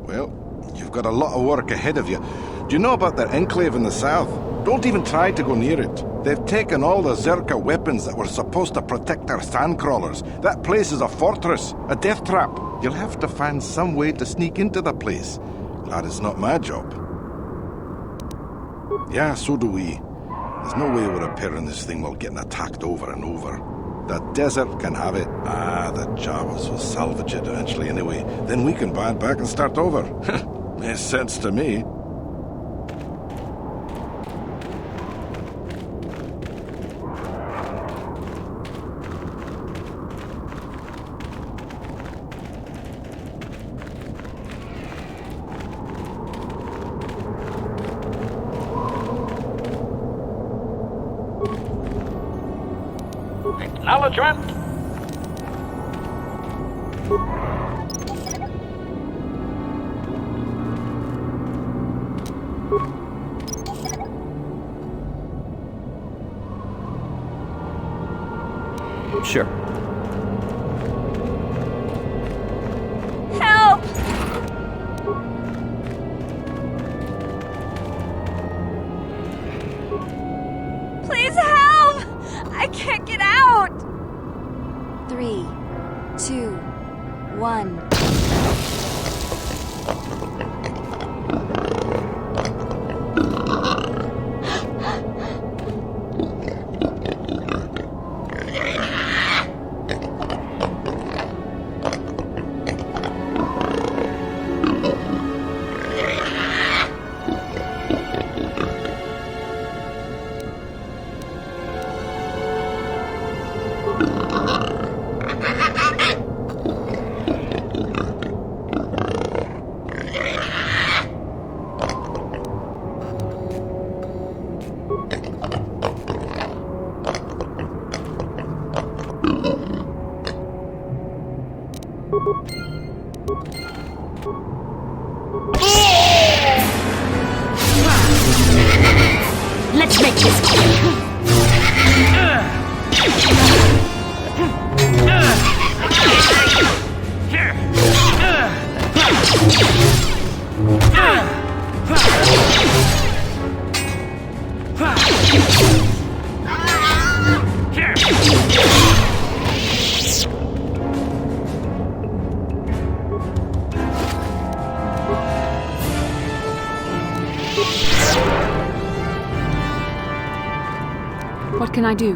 Well, you've got a lot of work ahead of you. Do you know about their enclave in the south? Don't even try to go near it. They've taken all the Zerka weapons that were supposed to protect our sandcrawlers. That place is a fortress, a death trap. You'll have to find some way to sneak into the place. Glad it's not my job. Yeah, so do we. There's no way we're repairing this thing while getting attacked over and over. The desert can have it. The Jawas will salvage it eventually anyway. Then we can buy it back and start over. Makes sense to me. Acknowledgement. Sure. Help! Please help! I can't get out! 3, 2, 1. Let's make this What can I do?